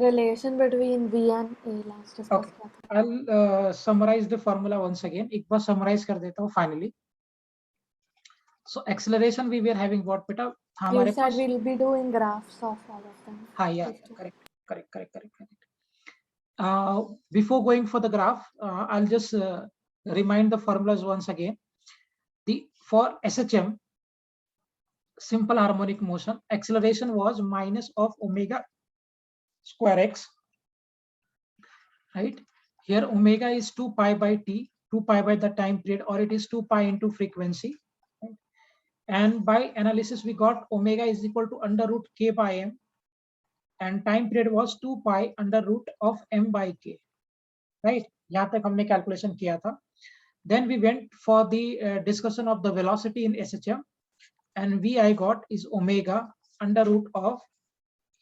Relation between V and A last discuss Okay. I'll summarize the formula once again. एक बार summarize कर देता हूँ finally. So acceleration we were having what beta? You said we'll be doing graphs of all of them. हाँ, yeah, correct. Before going for the graph, I'll just remind the formulas once again. For SHM, simple harmonic motion, acceleration was minus of omega square x, right? Here omega is 2 pi by t, 2 pi by the time period, or it is 2 pi into frequency. Right? And by analysis, we got omega is equal to under root k by m, and time period was 2 pi under root of m by k. Right? यहाँ तक हमने calculation किया था. Then we went for the discussion of the velocity in SHM, and V I got is omega under root of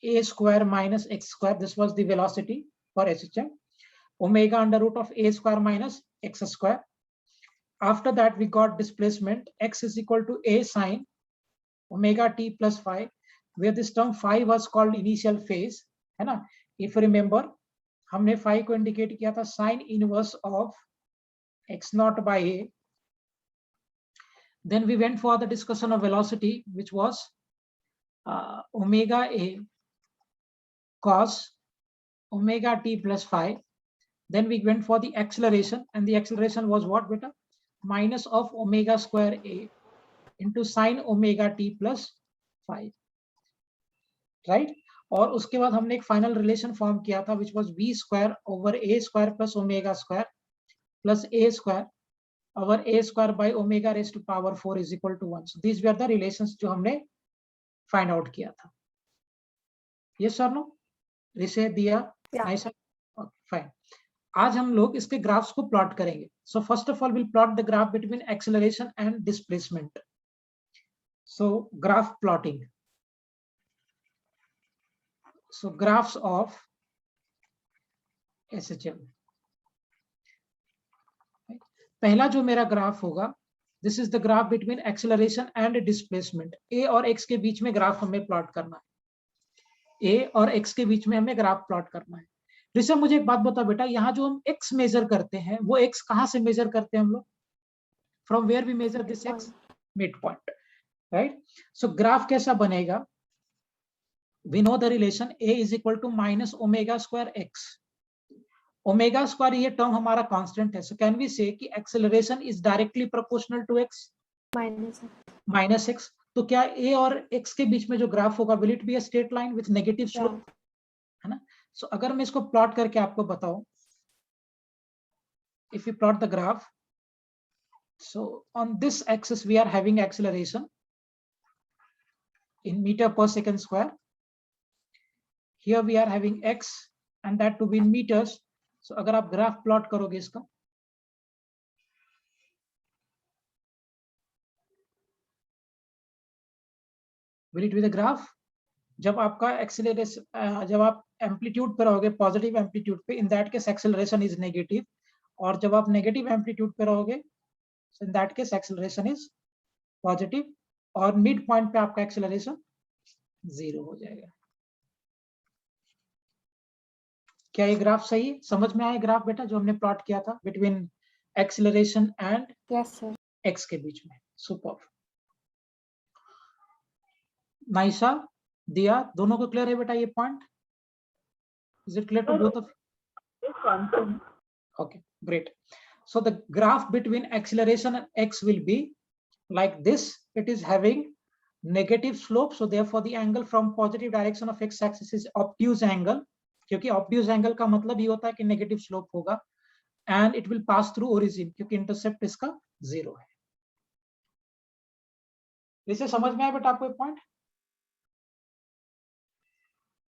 a square minus x square. This was the velocity for SHM. Omega under root of a square minus x square. After that, we got displacement x is equal to a sine omega t plus phi, where this term phi was called initial phase. है ना? If you remember, हमने phi को indicate किया था sine inverse of x naught by a. Then we went for the discussion of velocity, which was omega a cos omega t plus phi. Then we went for the acceleration, and the acceleration was what beta? Minus of omega square a into sine omega t plus phi, right? और उसके बाद हमने एक final relation form किया था, which was v square over a square plus omega square plus a square over a square by omega raised to power 4 is equal to 1. So these were the relations जो हमने find out किया था. Yes or no? Rise दिया? Nice. Okay, fine. आज हम लोग इसके graphs को प्लॉट करेंगे. So first of all, we'll plot the graph between acceleration and displacement. So graph plotting. So graphs of SHM. पहला जो मेरा ग्राफ होगा, this is the graph between acceleration and displacement. A और x के बीच में graph हमें plot करना है. A और x के बीच में हमें ग्राफ प्लॉट करना है. जैसे मुझे एक बात बता बेटा, यहाँ जो हम x मेजर करते हैं, वो x कहाँ से मेजर करते हैं हम लोग? From where we measure this x? Midpoint, right? So graph कैसा बनेगा? We know the relation a is equal to minus omega square x. Omega square ये टर्म हमारा कांस्टेंट है. सो कैन वी से कि acceleration is directly proportional to x minus x. तो क्या ए और x के बीच में जो ग्राफ होगा, will it be a straight line with negative slope? है ना? सो अगर मैं इसको प्लॉट करके आपको बताऊं, if you plot the graph, so on this axis we are having acceleration in meter per second square. Here we are having x and that to be in meters. So अगर आप graph plot करोगे इसका, will it be the graph? जब आपका acceleration, जब आप amplitude पे रहोगे, पॉजिटिव एम्पलीट्यूड पे, इन that case acceleration is negative. और जब आप नेगेटिव एम्पलीट्यूड पे रहोगे, इन that case acceleration is positive. और मिड पॉइंट पे आपका एक्सेलरेशन 0 हो जाएगा. क्या ये ग्राफ सही है? समझ में आया ग्राफ बेटा जो हमने प्लॉट किया था बिटवीन एक्सेलरेशन एंड एक्स के बीच में? सुपर. नाइसा, दिया, दोनों को क्लियर है बेटा ये point? Is it clear to both of? Okay, great. So the graph between acceleration and x will be like this. It is having negative slope, so therefore the angle from positive direction of x axis is obtuse angle, क्योंकि obtuse angle का मतलब ये होता है कि negative slope होगा. And it will pass through origin, क्योंकि intercept इसका 0 है. इसे समझ में आया बेटा आपको पॉइंट?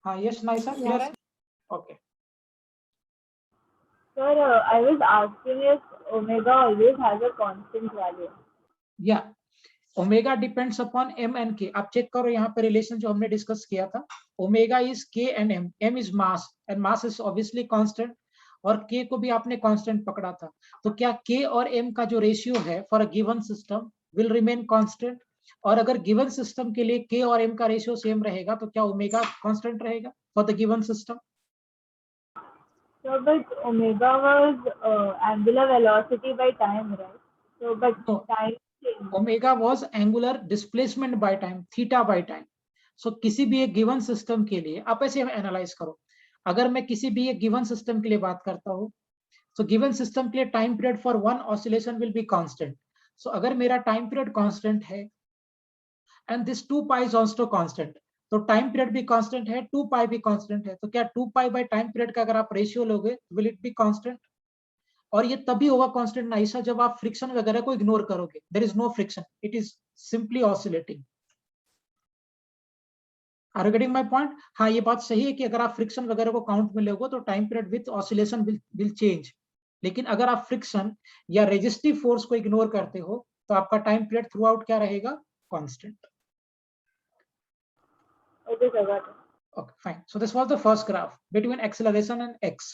हाँ, यस नाइसा, क्लियर है? Okay. Sir, I was asking if omega always has a constant value. Yeah, omega depends upon M and K. आप चेक करो यहाँ पे रिलेशन जो हमने डिस्कस किया था, omega is K and M, M is mass and mass is obviously constant, और K को भी आपने कांस्टेंट पकड़ा था। तो क्या के और एम का जो रेशियो है for a given system will remain constant? और अगर गिवन सिस्टम के लिए के और एम का रेशियो सेम रहेगा तो क्या ओमेगा कांस्टेंट रहेगा for the given system? So, but omega was angular velocity by time, right? So, but No. time change. Omega was angular displacement by time, theta by time. So किसी भी एक given system के लिए आप ऐसे analyse करो, अगर मैं किसी भी एक गिवन सिस्टम के लिए बात करता हूँ, सो गिवन सिस्टम के लिए time period for one oscillation will be constant. So अगर मेरा टाइम पीरियड कांस्टेंट है and this 2 pi is also constant, तो टाइम पीरियड भी कांस्टेंट है, 2 पाई भी कांस्टेंट है, तो क्या 2 पाई बाय टाइम पीरियड का अगर आप रेशियो लोगे विल इट बी कांस्टेंट? और ये तभी होगा कांस्टेंट नाइसा जब आप फ्रिक्शन वगैरह को इग्नोर करोगे, there is no friction, it is simply oscillating. Are you getting my point? हाँ, ये बात सही है कि अगर आप फ्रिक्शन वगैरह को काउंट में लोगे तो time period with oscillation will change, लेकिन अगर आप फ्रिक्शन या रेजिस्टिव फोर्स को इग्नोर करते हो तो आपका टाइम पीरियड थ्रू आउट क्या रहेगा? Constant. Okay, sir, got it. Okay, fine. So this was the first graph between acceleration and x.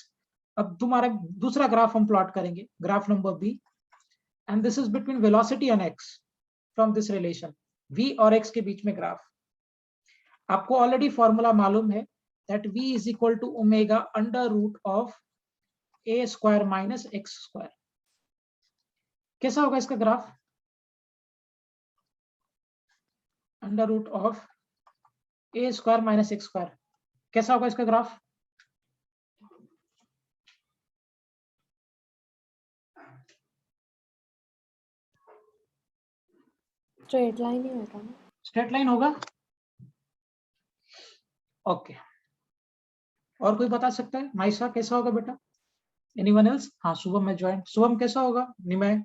अब तुम्हारा दूसरा ग्राफ हम प्लॉट करेंगे, graph number B, and this is between velocity and x from this relation v और x के बीच में graph. आपको ऑलरेडी फॉर्मूला मालूम है that v is equal to omega under root of a square minus x square. कैसा होगा इसका graph? Under root of a square minus x square, कैसा होगा इसका ग्राफ? स्ट्रेट लाइन ही होगा ना? स्ट्रेट लाइन होगा। ओके, और कोई बता सकता है? माइसा कैसा होगा बेटा? Anyone else? हाँ, शुभम में ज्वाइन। शुभम कैसा होगा? निमय?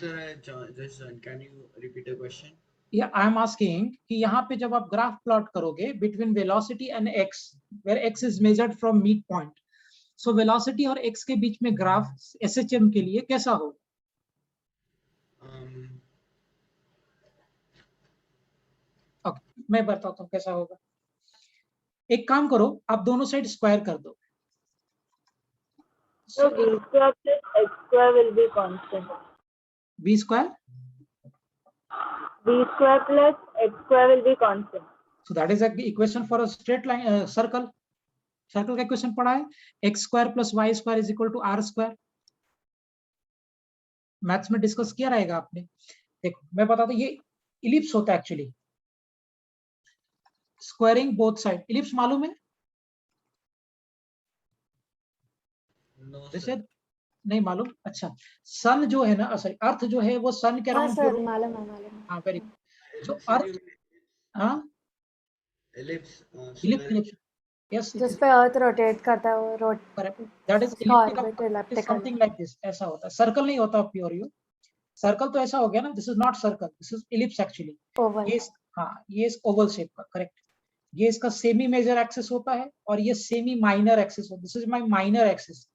Sir, I just joined. Can you repeat the question? या आई एम आस्किंग कि यहाँ पे जब आप ग्राफ प्लॉट करोगे between velocity and x, where x is measured from mid point, so velocity और एक्स के बीच में ग्राफ एसएचएम के लिए कैसा होगा? ओके, मैं बताता हूँ कैसा होगा। एक काम करो, आप दोनों साइड स्क्वायर कर दो। So, v square plus x square will be constant. v square V square plus x square will be constant. so that is a equation for a straight line circle. Circle का equation पढ़ा है, x square plus y square is equal to r square. Maths में discuss किया रहेगा आपने। देखो मैं बताता हूँ, ये इलिप्स होता है actually, squaring both side. Ellipse मालूम है? No, जैसे sir. नहीं मालूम? अच्छा, सन जो है ना, सॉरी अर्थ जो है वो सन के हाँ अराउंड सर, मालूम है, मालूम है। हाँ वेरी, जो Ellipse, अर्थ, हाँ ellipse, इलिप्स, square. यस जिस पे अर्थ रोटेट करता है वो correct, that is orbit elliptical. Something like this, ऐसा होता है। सर्कल नहीं होता प्योर यू, सर्कल तो ऐसा हो गया ना, this is not circle, this is ellipse actually. Oval. ये हाँ, ये ओवल शेप का, करेक्ट। ये इसका सेमी मेजर एक्सिस होता है और ये सेमी माइनर एक्सिस होता है। This is my minor axis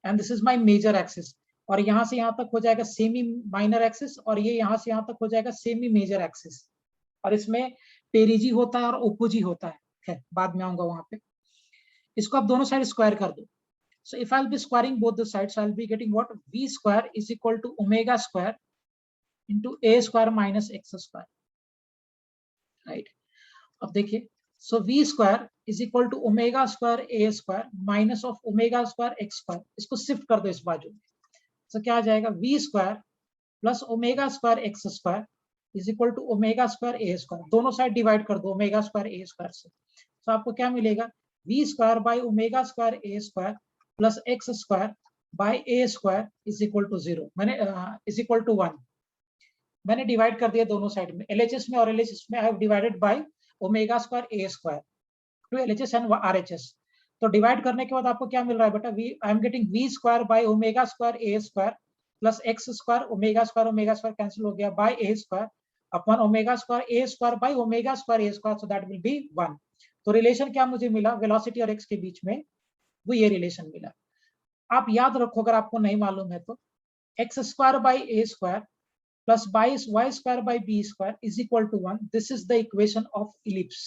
and this is my major axis, और यहाँ से यहाँ तक हो जाएगा सेमी माइनर एक्सिस, और ये यहाँ से यहाँ तक हो जाएगा सेमी मेजर एक्सिस, और इसमें पेरिजी होता है और ओपोजी होता है। खैर बाद में आऊंगा वहां पे। इसको आप दोनों साइड स्क्वायर कर दो। So if I'll be squaring both the sides, I'll be getting what? V square is equal to omega square into a square minus x square, right? अब देखिए, so V square is equal to omega square a square minus of omega square x square. इसको shift कर दो इस बाजू में, so क्या आ जाएगा? V square plus omega square x square is equal to omega square a square. दोनों side divide कर दो omega square a square से, so आपको क्या मिलेगा? V square by omega square a square plus x square by a square is equal to 0, मैंने is equal to 1 मैंने divide कर दिया दोनों साइड में। एलएचएस में और एलएचएस में I have divided by omega square a square to LHS and RHS. तो डिवाइड करने के बाद आपको क्या मिल रहा है बेटा? We I am getting v square by omega square a square plus x square, omega square cancel हो गया, by a square upon omega square a square by omega square a square, so that will be 1। तो relation क्या मुझे मिला? Velocity और x के बीच में वो ये रिलेशन मिला। आप याद रखो, अगर आपको नहीं मालूम है तो x square by a square plus y square by b square is equal to 1. This is the equation of ellipse.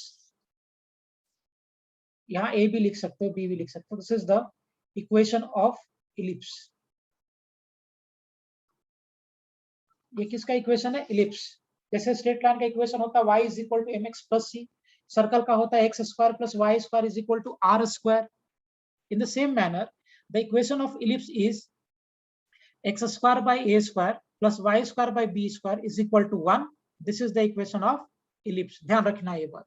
यहाँ a भी लिख सकते हो, b भी लिख सकते हो. This is the equation of ellipse. ये किसका इक्वेशन है? इलिप्स. जैसे स्ट्रेट लाइन का इक्वेशन होता है y is equal to mx plus c. सर्कल का होता है x square plus y square is equal to r square. In the same manner, the equation of ellipse is x square by a square plus y square by b square is equal to 1. This is the equation of ellipse. ध्यान रखना ये बात.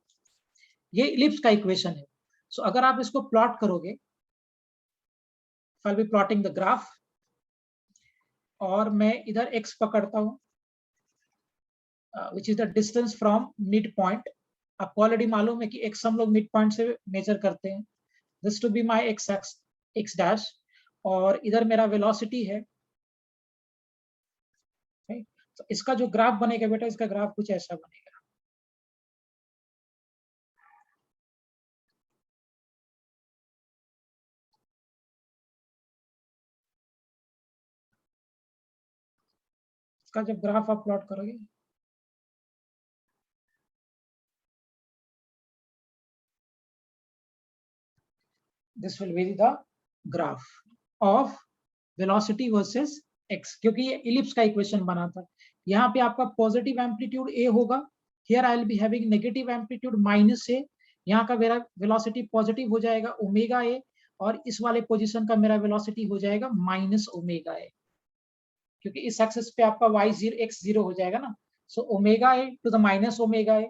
ये ellipse का equation है. So अगर आप इसको प्लॉट करोगे, I'll be plotting the graph, और मैं इधर x पकड़ता हूं, which is the distance from mid point. आपको ऑलरेडी मालूम है कि x हम लोग मिड पॉइंट से मेजर करते हैं. This to be my x dash, और इधर मेरा वेलोसिटी है. तो इसका जो ग्राफ बनेगा बेटा, इसका ग्राफ कुछ ऐसा बनेगा. इसका जब ग्राफ आप प्लॉट करोगे, this will be the graph of velocity versus x, क्योंकि ये इलिप्स का इक्वेशन बना था. यहाँ पे आपका पॉजिटिव एम्पलीट्यूड a होगा. Here I will be having negative amplitude minus a. यहाँ का मेरा वेलोसिटी पॉजिटिव हो जाएगा ओमेगा a, और इस वाले पोजीशन का मेरा वेलोसिटी हो जाएगा माइनस ओमेगा a, क्योंकि इस एक्सिस पे आपका x0 हो जाएगा ना. So omega a to the minus omega a,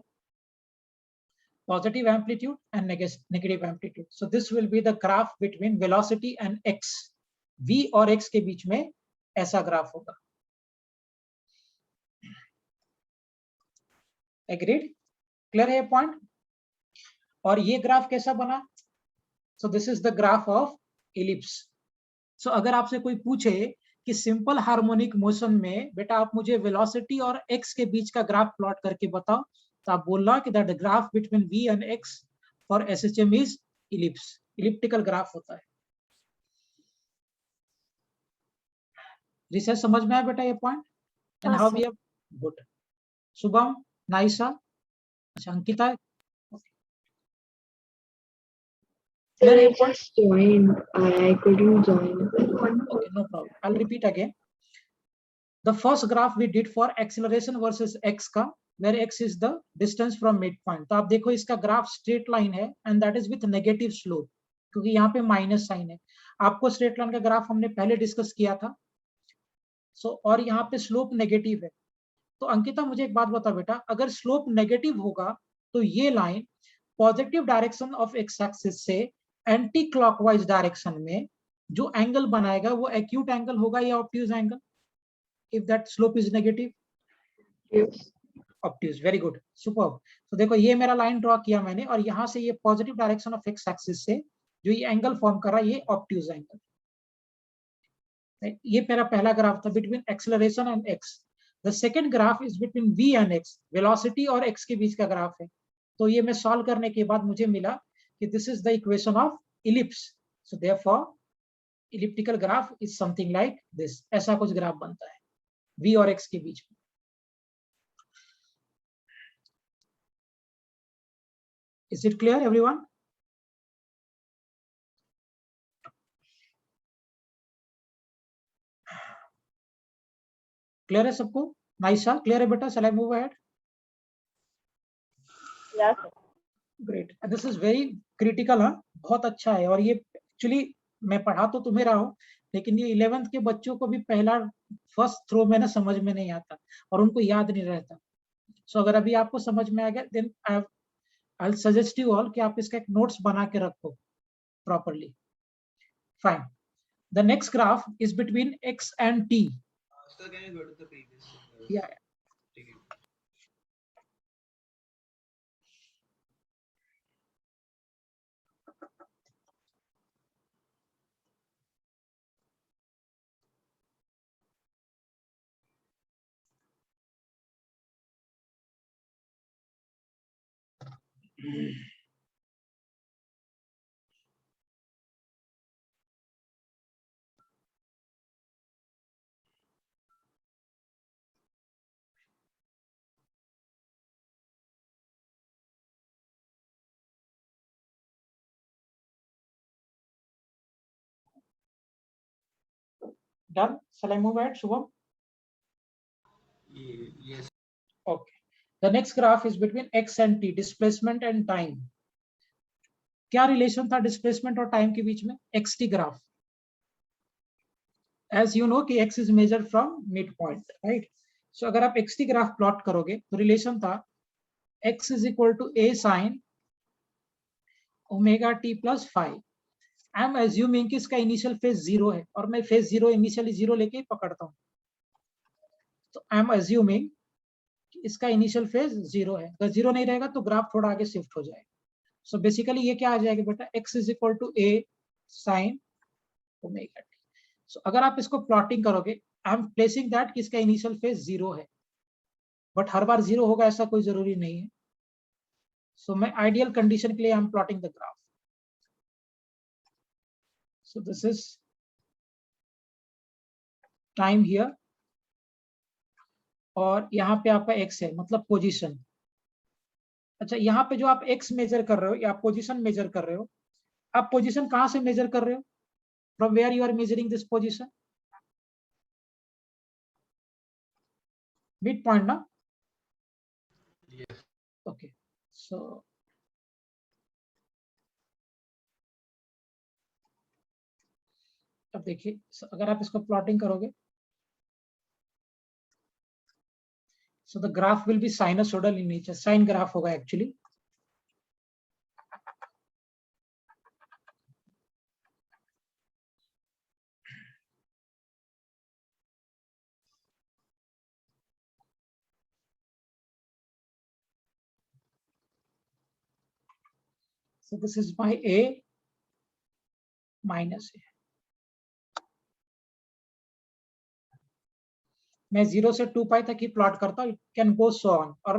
positive amplitude and negative amplitude. So this will be the graph between velocity and x. v और x के बीच में ऐसा ग्राफ होगा. Agreed? Clear है पॉइंट? और ये ग्राफ कैसा बना? So this is the graph of ellipse. So अगर आपसे कोई पूछे कि सिंपल हार्मोनिक मोशन में बेटा आप मुझे वेलोसिटी और x के बीच का ग्राफ प्लॉट करके बताओ, तो आप बोल रहा कि that graph between v and x for SHM is ellipse. Elliptical graph होता है. रिसर्च समझ में आया बेटा ये point? And how we have good. Shubham, Naisa, अच्छा Ankita. Sir, I just joined. I couldn't join. Okay, no problem. I'll repeat again. The first graph we did for acceleration versus x का, where x is the distance from midpoint. तो आप देखो इसका graph straight line है and that is with negative slope, क्योंकि यहाँ पे minus sign है. आपको स्ट्रेट लाइन का ग्राफ हमने पहले डिस्कस किया था. और यहाँ पे स्लोप नेगेटिव है. तो अंकिता मुझे एक बात बता बेटा, अगर स्लोप नेगेटिव होगा तो ये line positive direction of x axis से एंटी क्लॉकवाइज डायरेक्शन में जो एंगल बनाएगा वो एक्यूट एंगल होगा या obtuse angle, if that slope is negative? Obtuse. Very good, superb. तो देखो ये मेरा लाइन ड्रॉ किया मैंने, और यहाँ से ये positive direction of x axis से जो ये एंगल फॉर्म कर रहा है ये ऑब्ट्यूज एंगल. ये मेरा पहला ग्राफ था between acceleration and x. The second graph is between v and x. Velocity और x के बीच का ग्राफ है. तो ये मैं सॉल्व करने के बाद मुझे मिला कि this is the equation of ellipse. So therefore elliptical graph is something like this. ऐसा कुछ ग्राफ बनता है v और x के बीच में. Is it clear everyone? Clear है सबको? नाइसा, क्लियर है बेटा? Shall I move ahead? Yes, sir. Great. This is very critical. हाँ, बहुत अच्छा है. और ये एक्चुअली मैं पढ़ा तो तुम्हें रहा हूँ, लेकिन ये 11th के बच्चों को भी पहला फर्स्ट थ्रो में ना समझ में नहीं आता और उनको याद नहीं रहता. सो अगर अभी आपको समझ में आ गया, then I will suggest you all कि आप इसका एक नोट्स बना के रखो properly. Fine. The next graph is between x and t. Sir, can you go to the previous? Yeah. Take it. Done. Shall I move ahead, Shubham? Yes. Okay. The next graph is between x and t, displacement and time. क्या relation था displacement और time के बीच में? xt graph. As you know कि x is measured from midpoint, right? So अगर आप xt graph plot करोगे तो रिलेशन था x is equal to a sin omega t plus phi. I am assuming कि इसका इनिशियल फेज 0 है और मैं फेज 0 इनिशियली 0 लेके ही पकड़ता हूँ. तो आई एम अज्यूमिंग कि इसका इनिशियल फेज 0 है. अगर 0 नहीं रहेगा तो ग्राफ थोड़ा आगे शिफ्ट हो जाएगा. सो बेसिकली ये क्या आ जाएगा बेटा? x is equal to a sin omega t. So अगर आप इसको प्लॉटिंग करोगे, आई एम प्लेसिंग दैट कि इसका इनिशियल फेज 0 है, बट हर बार 0 होगा ऐसा कोई जरूरी नहीं है. सो मैं आइडियल कंडीशन के लिए I am plotting the graph. So this is time here और यहाँ पे आपका x है, मतलब पोजीशन. अच्छा, यहाँ पे जो आप x मेजर कर रहे हो या पोजीशन मेजर कर रहे हो, आप पोजीशन कहाँ से मेजर कर रहे हो? From where you are measuring this position? Mid point ना? Yes. ओके. सो अब देखिए, अगर आप इसको प्लॉटिंग करोगे, so the graph will be sinusoidal in nature. Sine graph होगा actually. So this is my a minus a. मैं 0 से 2 पाई तक ही प्लॉट करता हूँ. It can go so on. और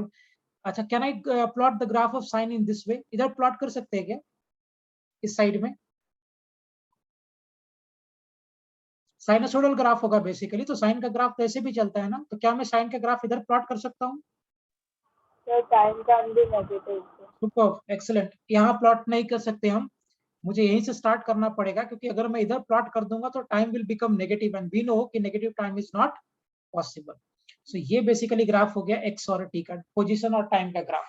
अच्छा, can I plot the graph of sine in this way? इधर plot कर सकते हैं क्या, इस साइड में? साइनसोइडल ग्राफ होगा बेसिकली, तो साइन का ग्राफ तो ऐसे भी चलता है ना, तो क्या मैं साइन का ग्राफ इधर प्लॉट कर सकता हूँ? So time can be negative. Super, excellent. यहाँ प्लॉट नहीं कर सकते हम, मुझे यहीं से स्टार्ट करना पड़ेगा, क्योंकि अगर मैं इधर प्लॉट कर दूंगा तो time will become negative and we know कि negative time is not possible. So ये बेसिकली ग्राफ हो गया एक्स और टी का, पोजीशन और टाइम का ग्राफ.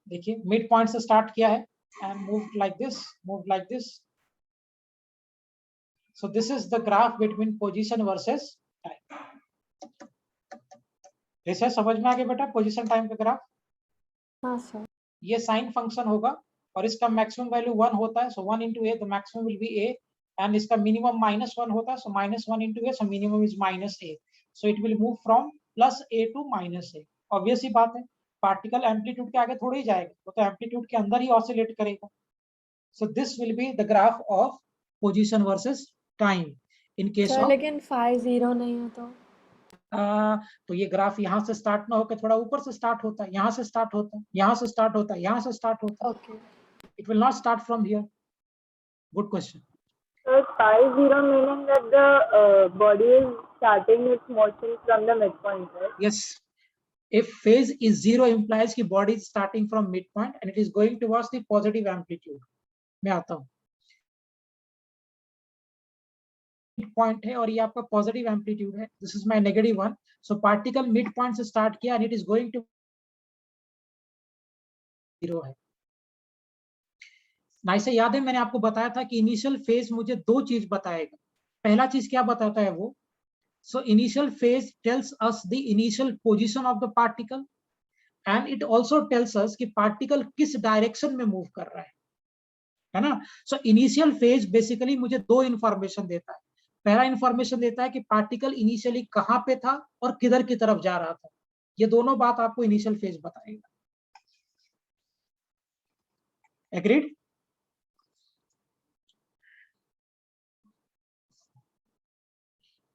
देखिए, मिड पॉइंट से स्टार्ट किया है and move like this, move like this. So this is the graph between position versus time. जैसे समझ में आ गया बेटा पोजीशन टाइम का ग्राफ? हाँ सर. ये साइन फंक्शन होगा और इसका मैक्सिमम वैल्यू 1 होता है, सो 1 into a, the maximum will be a, and इसका मिनिमम -1 होता है, सो -1 into a, so minimum is -a. So it will move from +a to -a. Obvious ही बात है, पार्टिकल एम्पलीट्यूड के आगे थोड़ी जाएगा, वो तो एम्पलीट्यूड के अंदर ही ऑसिलेट करेगा. So this will be the graph of position versus time in case sir of. लेकिन phi 0 नहीं है तो ये ग्राफ यहाँ से स्टार्ट ना होकर थोड़ा ऊपर से स्टार्ट होता है, यहाँ से स्टार्ट होता है, यहाँ से स्टार्ट होता है, यहाँ से स्टार्ट होता है. Okay. It will not start from here. Good question. So phi 0 meaning that the body is starting its motion from the midpoint, right? Yes. If phase is 0 implies कि body is starting from midpoint and it is going towards the positive amplitude. मैं आता हूँ. Midpoint है और ये आपका positive amplitude है. This is my -1. So particle midpoint से start किया and it is going to 0 है. ना इसे याद है, मैंने आपको बताया था कि इनिशियल फेज मुझे दो चीज बताएगा. पहला चीज क्या बताता है वो? So initial phase tells us the initial position of the particle and it also tells us कि particle किस direction में move कर रहा है ना. So initial phase basically मुझे दो information देता है. पहला information देता है कि particle initially कहाँ पे था और किधर की तरफ जा रहा था. ये दोनों बात आपको initial phase बताएगा. Agreed?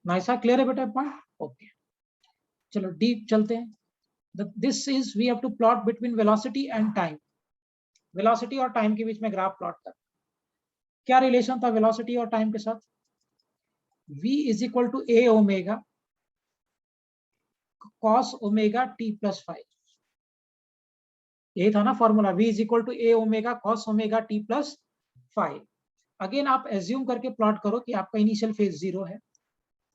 नाइसा, क्लियर है बेटा पॉइंट? ओके, चलो डीप चलते हैं. This is we have to plot between velocity and time. Velocity और टाइम के बीच में ग्राफ प्लॉट कर. क्या रिलेशन था वेलोसिटी और टाइम के साथ? v is equal to a omega cos omega t plus 5. ये था ना formula, v is equal to a omega cos omega t plus 5. Again आप एज्यूम करके प्लॉट करो कि आपका इनिशियल फेज 0 है,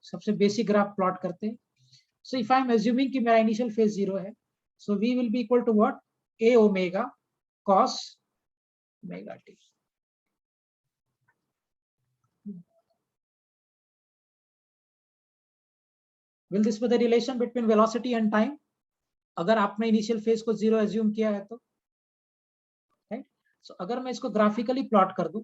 सबसे बेसिक ग्राफ प्लॉट करते हैं. So if I am assuming कि मेरा इनिशियल फेज 0 है, so we will be equal to what, a omega cos omega t. Will this be the relation between velocity and time? अगर आपने initial phase को 0 assume किया है तो, right. So अगर मैं इसको ग्राफिकली प्लॉट कर दूं,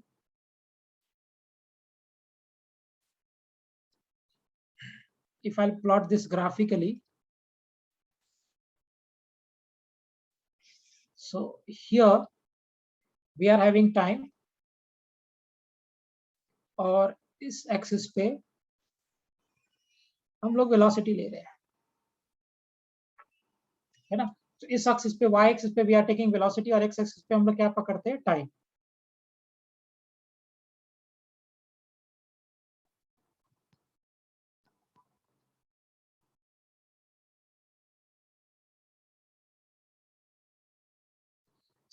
if I'll plot this graphically, so here we are having time और इस एक्सिस पे हम लोग वेलोसिटी ले रहे हैं, है ना. तो इस एक्सिस पे, y एक्सिस पे वी आर टेकिंग वेलोसिटी और x एक्सिस पे हम लोग क्या पकड़ते हैं, time.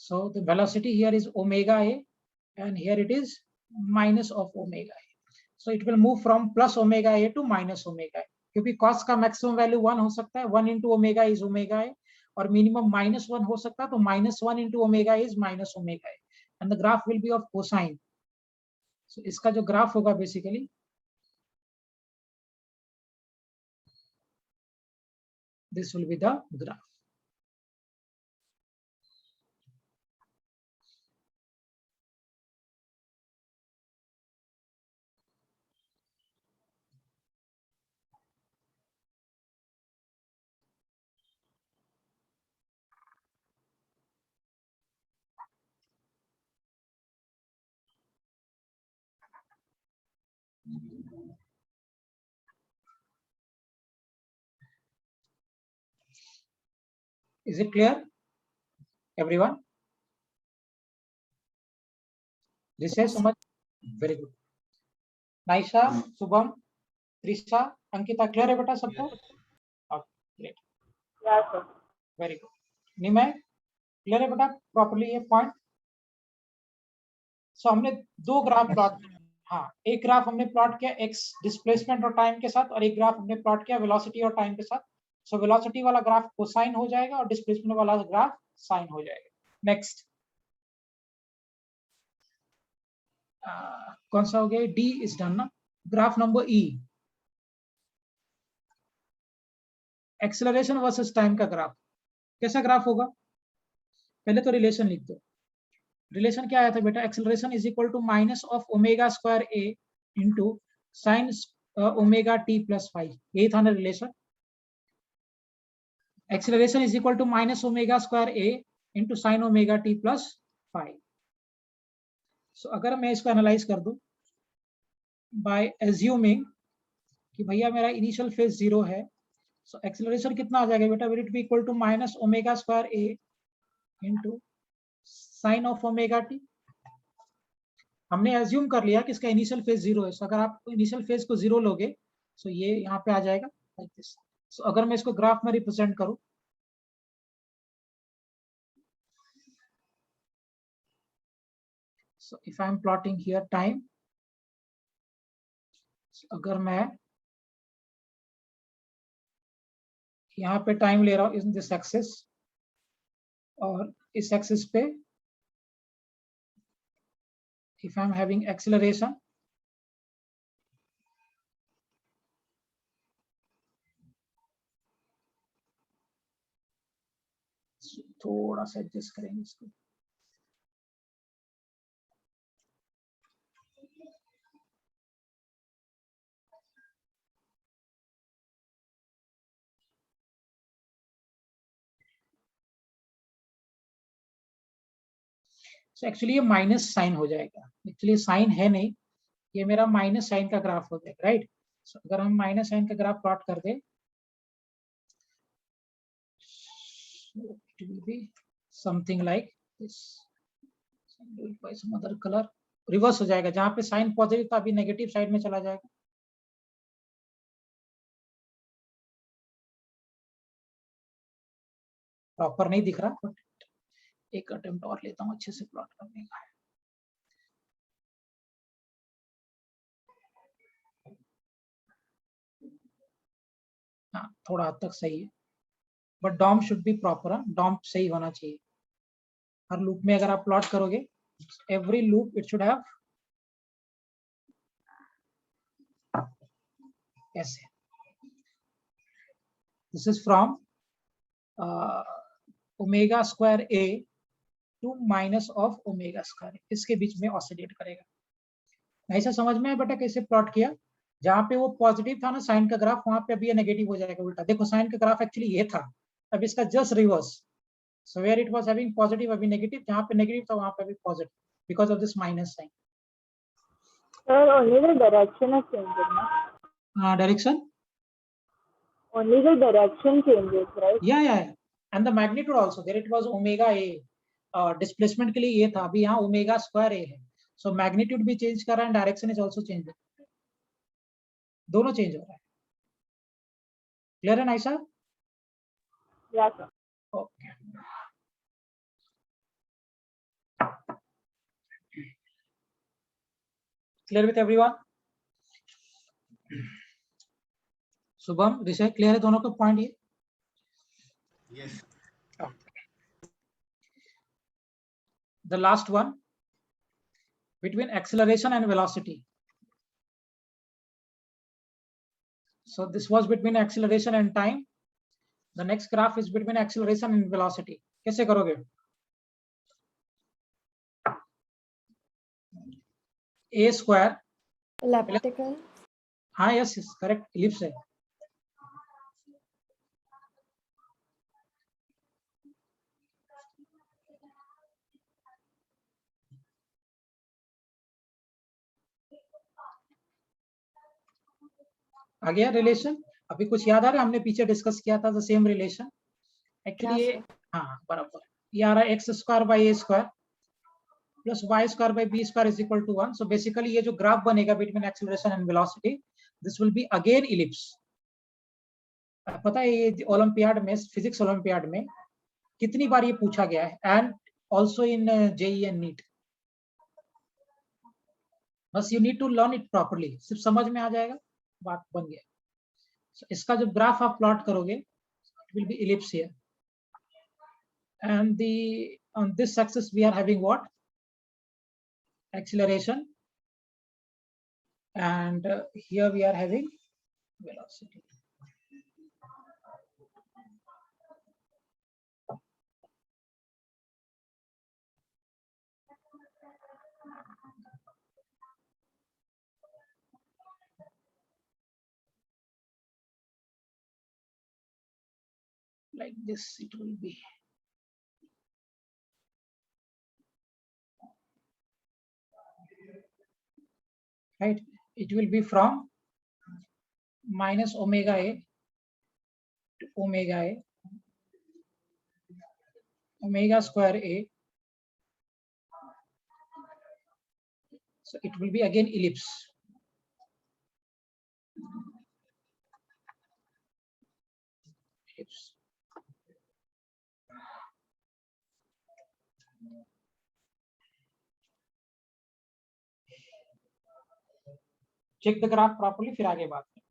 So the velocity here is omega a, and here it is minus of omega a. So it will move from plus omega a to minus omega a, क्योंकि cos का maximum value 1 हो सकता है, 1 into omega is omega a, और minimum -1 हो सकता है, तो -1 into omega is minus omega a, and the graph will be of cosine. So इसका जो ग्राफ होगा basically, this will be the graph. Is it clear, everyone? This is so much very good. Naisha, Shubham, Trisha, Ankita, clear है बेटा सबको? Great, Yeah, sir. Very good. Nimay, clear है बेटा properly ये point? सो हमने दो ग्राफ प्लॉट, हाँ, एक ग्राफ हमने प्लॉट किया एक्स डिस्प्लेसमेंट और टाइम के साथ, और एक ग्राफ हमने प्लॉट किया वेलोसिटी और टाइम के साथ. सो वेलोसिटी वाला ग्राफ कोसाइन हो जाएगा और डिस्प्लेसमेंट वाला ग्राफ साइन हो जाएगा. नेक्स्ट कौन सा हो गया, डी इज डन ना. ग्राफ नंबर ई, एक्सेलरेशन वर्सेस टाइम का ग्राफ. कैसा ग्राफ होगा, पहले तो रिलेशन लिख दो. रिलेशन क्या आया था बेटा, acceleration is equal to minus of omega square a into sine omega t plus 5, यही था ना relation. Acceleration is equal to minus omega square a into sine omega t plus 5. So अगर मैं इसको एनालाइज कर दूं बाय एज्यूमिंग कि भैया मेरा इनिशियल फेज 0 है, सो एक्सेलरेशन कितना आ जाएगा बेटा, will it be equal to minus omega square a into sine of omega t. हमने एज्यूम कर लिया कि इसका इनिशियल फेज 0 है. सो अगर आप इनिशियल फेज को 0 लोगे, सो ये यहाँ पे आ जाएगा लाइक दिस. सो अगर मैं इसको ग्राफ में रिप्रेजेंट करूं, सो if I M plotting here time, अगर मैं यहाँ पे टाइम ले रहा हूँ इन दिस एक्सिस, और इस एक्सिस पे if I am having acceleration, थोड़ा सा एडजस्ट करेंगे इसको. सो एक्चुअली ये माइनस साइन हो जाएगा, एक्चुअली साइन है नहीं, ये मेरा माइनस साइन का ग्राफ हो जाएगा, राइट. सो अगर हम माइनस साइन का ग्राफ प्लॉट कर दे, it will be something like this. Do it by some other color. Reverse हो जाएगा, जहां पे साइन पॉजिटिव था अभी नेगेटिव साइड में चला जाएगा. प्रॉपर नहीं दिख रहा, बट एक अटेम्प्ट और लेता हूँ अच्छे से प्लॉट करने का. हाँ थोड़ा हद तक सही है, बट डॉम शुड बी प्रॉपर, डॉम सही होना चाहिए। हर लूप में अगर आप प्लॉट करोगे, every loop it should have ऐसे, this is from omega square a to minus of omega square, इसके बीच में ऑसिलेट करेगा। ऐसा समझ में है बेटा कैसे प्लॉट किया? जहां पे वो पॉजिटिव था ना साइन का ग्राफ, वहां पे अभी ये नेगेटिव हो जाएगा उल्टा। देखो साइन का ग्राफ एक्चुअली ये था, अब इसका just reverse. So where it was having positive अभी नेगेटिव, जहां पे नेगेटिव था वहां पे अभी positive, because of this minus sine. Sir, only the direction is changing, no? Direction, Only the direction changes, right? या and the magnitude also, there it was omega a, displacement के लिए ये था, अभी यहाँ ओमेगा स्क्वायर ए है। So magnitude भी change कर रहा है, डायरेक्शन इज आल्सो चेंज, दोनों चेंज हो रहा है। क्लियर है ना sir? Yeah, sir. Okay, clear with everyone? Shubham, Rishay, clear है दोनों का पॉइंट ये? Yes. The last one, between acceleration and velocity. So this was between acceleration and time. The next graph is between acceleration and velocity. कैसे करोगे? A square, elliptical, हाँ yes correct, ellipse है। आ गया relation? अभी कुछ याद आ रहा है? हमने पीछे डिस्कस किया था the same relation actually. Yeah, sir. हाँ बराबर, ये आ रहा है x square by a square plus y square by b square is equal to 1। So basically ये जो ग्राफ बनेगा between acceleration and velocity, this will be again ellipse. पता है ये ओलंपियाड में, फिजिक्स ओलंपियाड में कितनी बार ये पूछा गया है, and also in JEE and NEET. बस you need to learn it properly, सिर्फ समझ में आ जाएगा, बात बन गया। So, इसका जब ग्राफ आप प्लॉट करोगे, it will be ellipse here, and the on this axis we are having what? Acceleration, and here we are having velocity. Like this it will be. Right, it will be from minus omega a to omega a, omega square a. So it will be again ellipse. Ellipse. Check the graph properly, फिर आगे बात करें।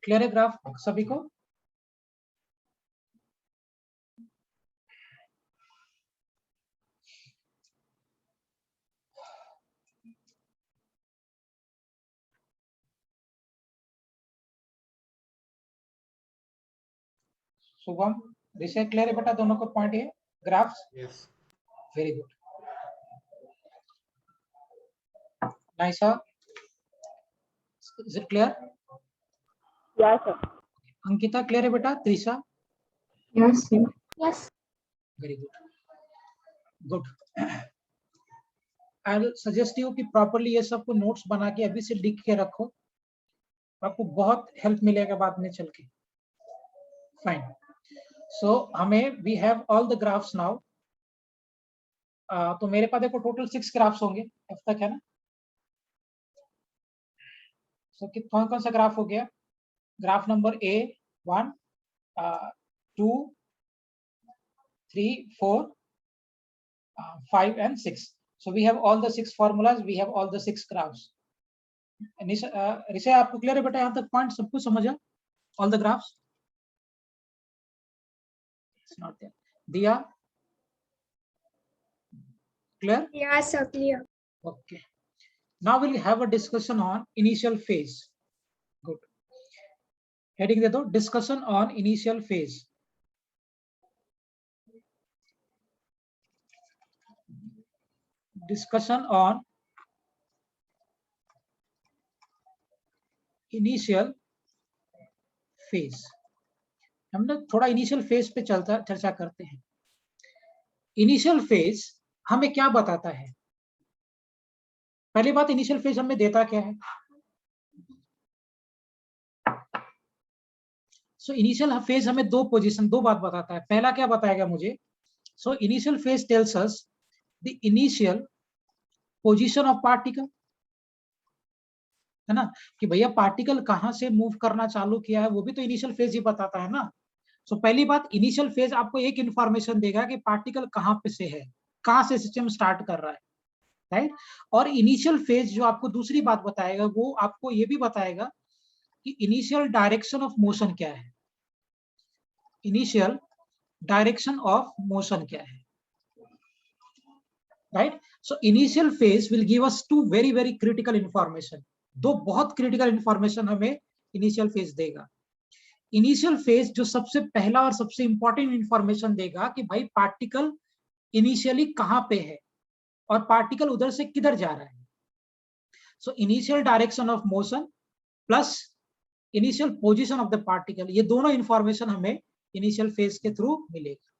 Clear है graph सभी को? Shubham, Rishay, clear है बेटा दोनों को पॉइंट है graphs? Yes. Very good, nice sir. Is it clear? Yeah, sir. Ankita clear है बेटा? Trisha? Yes, sir. Yes. Very good, good. I suggest you कि प्रॉपर्ली ये सबको नोट्स बना के अभी से लिख के रखो, आपको बहुत हेल्प मिलेगा बाद में चल के। फाइन, सो हमें we have all the graphs now. तो मेरे पास देखो टोटल 6 ग्राफ्स होंगे अब तक, है ना? सो कौन कौन सा ग्राफ हो गया? Graph number A 1, 2, 3, 4, 5 and 6. So we have all the 6 formulas, we have all the 6 graphs. Rise आपको क्लियर है बेटा? यहाँ तक पॉइंट सब कुछ समझा? All the graphs? It's not there. Diya? Clear? Yes, sir, clear. Okay. Now we'll have a discussion on initial phase. Good. Heading दे दो, discussion on initial phase. Discussion on initial phase. हम ना थोड़ा initial phase पे चर्चा करते हैं. Initial phase हमें क्या बताता है? पहली बात, इनिशियल फेज हमें देता क्या है? सो इनिशियल फेज हमें दो बात बताता है. पहला क्या बताएगा मुझे? सो initial phase tells us the initial position of particle, है ना, कि भैया पार्टिकल कहां से मूव करना चालू किया है, वो भी तो इनिशियल फेज ही बताता है ना. सो पहली बात, इनिशियल फेज आपको एक इंफॉर्मेशन देगा कि पार्टिकल कहां पे से है, कहां से सिस्टम स्टार्ट कर रहा है, राइट. और इनिशियल फेज जो आपको दूसरी बात बताएगा, वो आपको ये भी बताएगा कि इनिशियल डायरेक्शन ऑफ मोशन क्या है. इनिशियल डायरेक्शन ऑफ मोशन क्या है, right. So initial phase will give us two very very critical information. दो बहुत क्रिटिकल इंफॉर्मेशन हमें इनिशियल फेज देगा. इनिशियल फेज जो सबसे पहला और सबसे इंपॉर्टेंट इंफॉर्मेशन देगा कि भाई पार्टिकल इनिशियली कहां पे है और पार्टिकल उधर से किधर जा रहा है. So initial direction of motion plus initial position of the particle, ये दोनों इंफॉर्मेशन हमें इनिशियल फेज के थ्रू मिलेगा.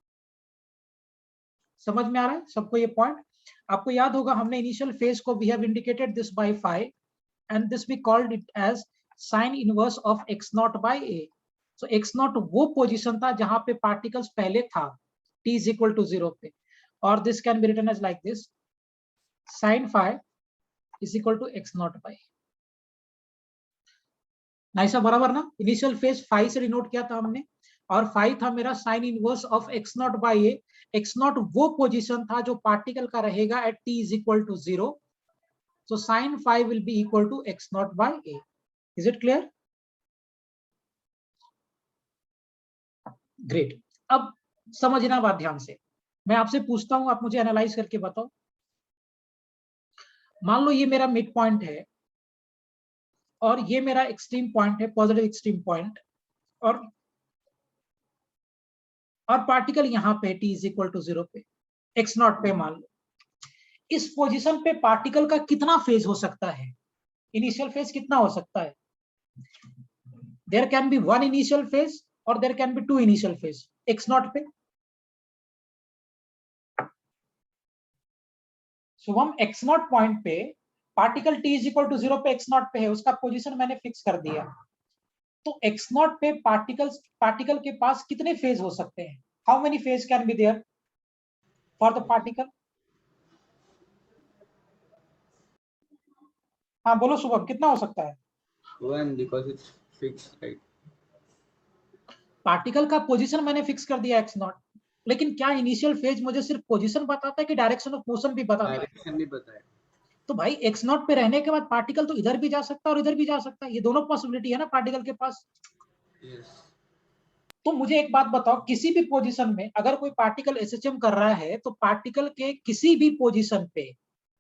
समझ में आ रहा है सबको ये पॉइंट? आपको याद होगा हमने इनिशियल फेज को we have indicated this by phi and this we called it as sine inverse of x not by a. So x naught वो पोजीशन था जहां पे पार्टिकल्स पहले था t इज इक्वल टू 0 पे, और this can be written as like this, sine phi is equal to x not by. Naisa बराबर ना? इनिशियल फेज फाई से डिनोट किया था हमने, और फाई था मेरा sine inverse of x not by a. x naught वो पोजीशन था जो पार्टिकल का रहेगा at t is equal to 0. So sine phi will be equal to x not by a. Is it clear? Great. अब समझना बात ध्यान से. मैं आपसे पूछता हूं, आप मुझे एनालाइज करके बताओ. मान लो ये मेरा मिड पॉइंट है और ये मेरा एक्सट्रीम पॉइंट है, पॉजिटिव एक्सट्रीम पॉइंट, और पार्टिकल यहां पे t इज इक्वल टू 0 पे, x नॉट पे मान लो. इस पोजीशन पे पार्टिकल का कितना फेज हो सकता है? इनिशियल फेज कितना हो सकता है? There can be one initial phase और there can be two initial phase x naught पे. सो हम x नॉट पॉइंट पे particle t is equal to 0 पे x नॉट पे है, उसका पोजीशन मैंने फिक्स कर दिया. तो x नॉट पे पार्टिकल के पास कितने फेज हो सकते हैं? How many phase can be there for the particle? हाँ बोलो शुभम, कितना हो सकता है? One, because it's fixed, right? Particle का पोजीशन मैंने फिक्स कर दिया x नॉट, लेकिन क्या इनिशियल फेज मुझे सिर्फ पोजीशन बताता है कि डायरेक्शन ऑफ मोशन भी बताता है? डायरेक्शन भी पता है. तो भाई x नॉट पे रहने के बाद पार्टिकल तो इधर भी जा सकता है और इधर भी जा सकता है. ये दोनों पॉसिबिलिटी है ना पार्टिकल के पास. Yes. तो मुझे एक बात बताओ, किसी भी पोजीशन में अगर कोई पार्टिकल एसएचएम कर रहा है तो पार्टिकल के किसी भी पोजीशन पे,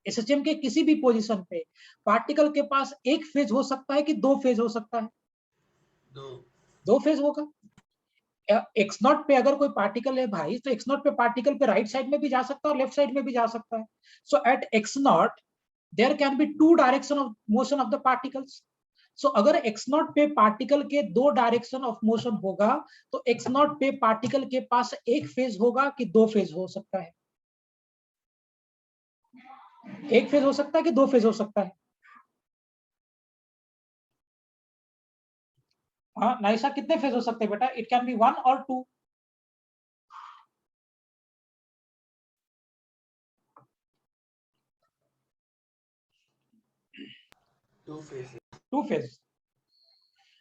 एसएचएम के किसी भी पोजीशन पे पार्टिकल के पास एक फेज हो सकता है कि दो फेज हो सकता है? दो फेज होगा. x नॉट पे अगर कोई पार्टिकल है भाई, तो x नॉट पे पार्टिकल पे राइट साइड में भी जा सकता है और लेफ्ट साइड में भी जा सकता है. So at x naught there can be two direction of motion of the particles. So अगर x नॉट पे पार्टिकल के दो डायरेक्शन ऑफ मोशन होगा तो x नॉट पे पार्टिकल के पास एक फेज होगा कि दो फेज हो सकता है? एक फेज हो सकता है कि दो फेज हो सकता है? हाँ नाइसा, कितने फेज हो सकते हैं बेटा? इट कैन बी वन और टू. Two phase.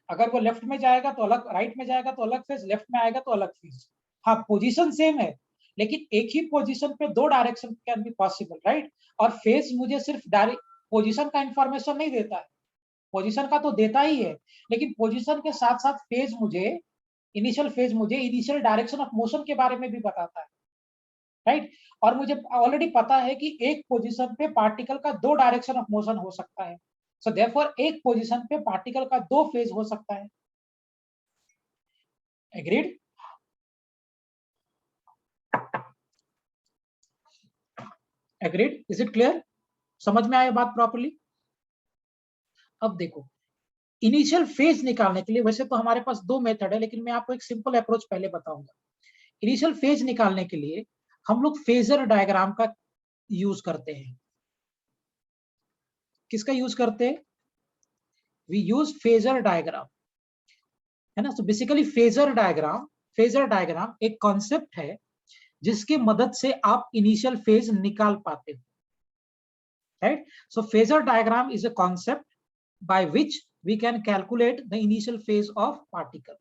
अगर वो लेफ्ट में जाएगा तो अलग, राइट में जाएगा तो अलग फेज, लेफ्ट में आएगा तो अलग फेज. हाँ पोजीशन सेम है लेकिन एक ही पोजीशन पे दो direction can be possible, right. और फेज मुझे सिर्फ डायरेक्ट पोजीशन का इंफॉर्मेशन नहीं देता है, पोजीशन का तो देता ही है, लेकिन पोजीशन के साथ साथ फेज मुझे इनिशियल डायरेक्शन ऑफ मोशन के बारे में भी बताता है, राइट। और मुझे ऑलरेडी पता है कि एक पोजीशन पे पार्टिकल का दो डायरेक्शन ऑफ मोशन हो सकता है, सो देयरफॉर एक पोजीशन पे पार्टिकल का दो फेज हो सकता है। Agreed? Agreed? Is it clear? समझ में आया बात प्रॉपर्ली? अब देखो, इनिशियल फेज निकालने के लिए वैसे तो हमारे पास दो मेथड है, लेकिन मैं आपको एक सिंपल अप्रोच पहले बताऊंगा। इनिशियल फेज निकालने के लिए हम लोग फेजर डायग्राम का यूज करते हैं। किसका यूज करते हैं? वी यूज फेजर डायग्राम, है ना। तो बेसिकली फेजर डायग्राम एक कॉन्सेप्ट है जिसकी मदद से आप इनिशियल फेज निकाल पाते हो, right. So phasor diagram is a concept by which we can calculate the initial phase of particle.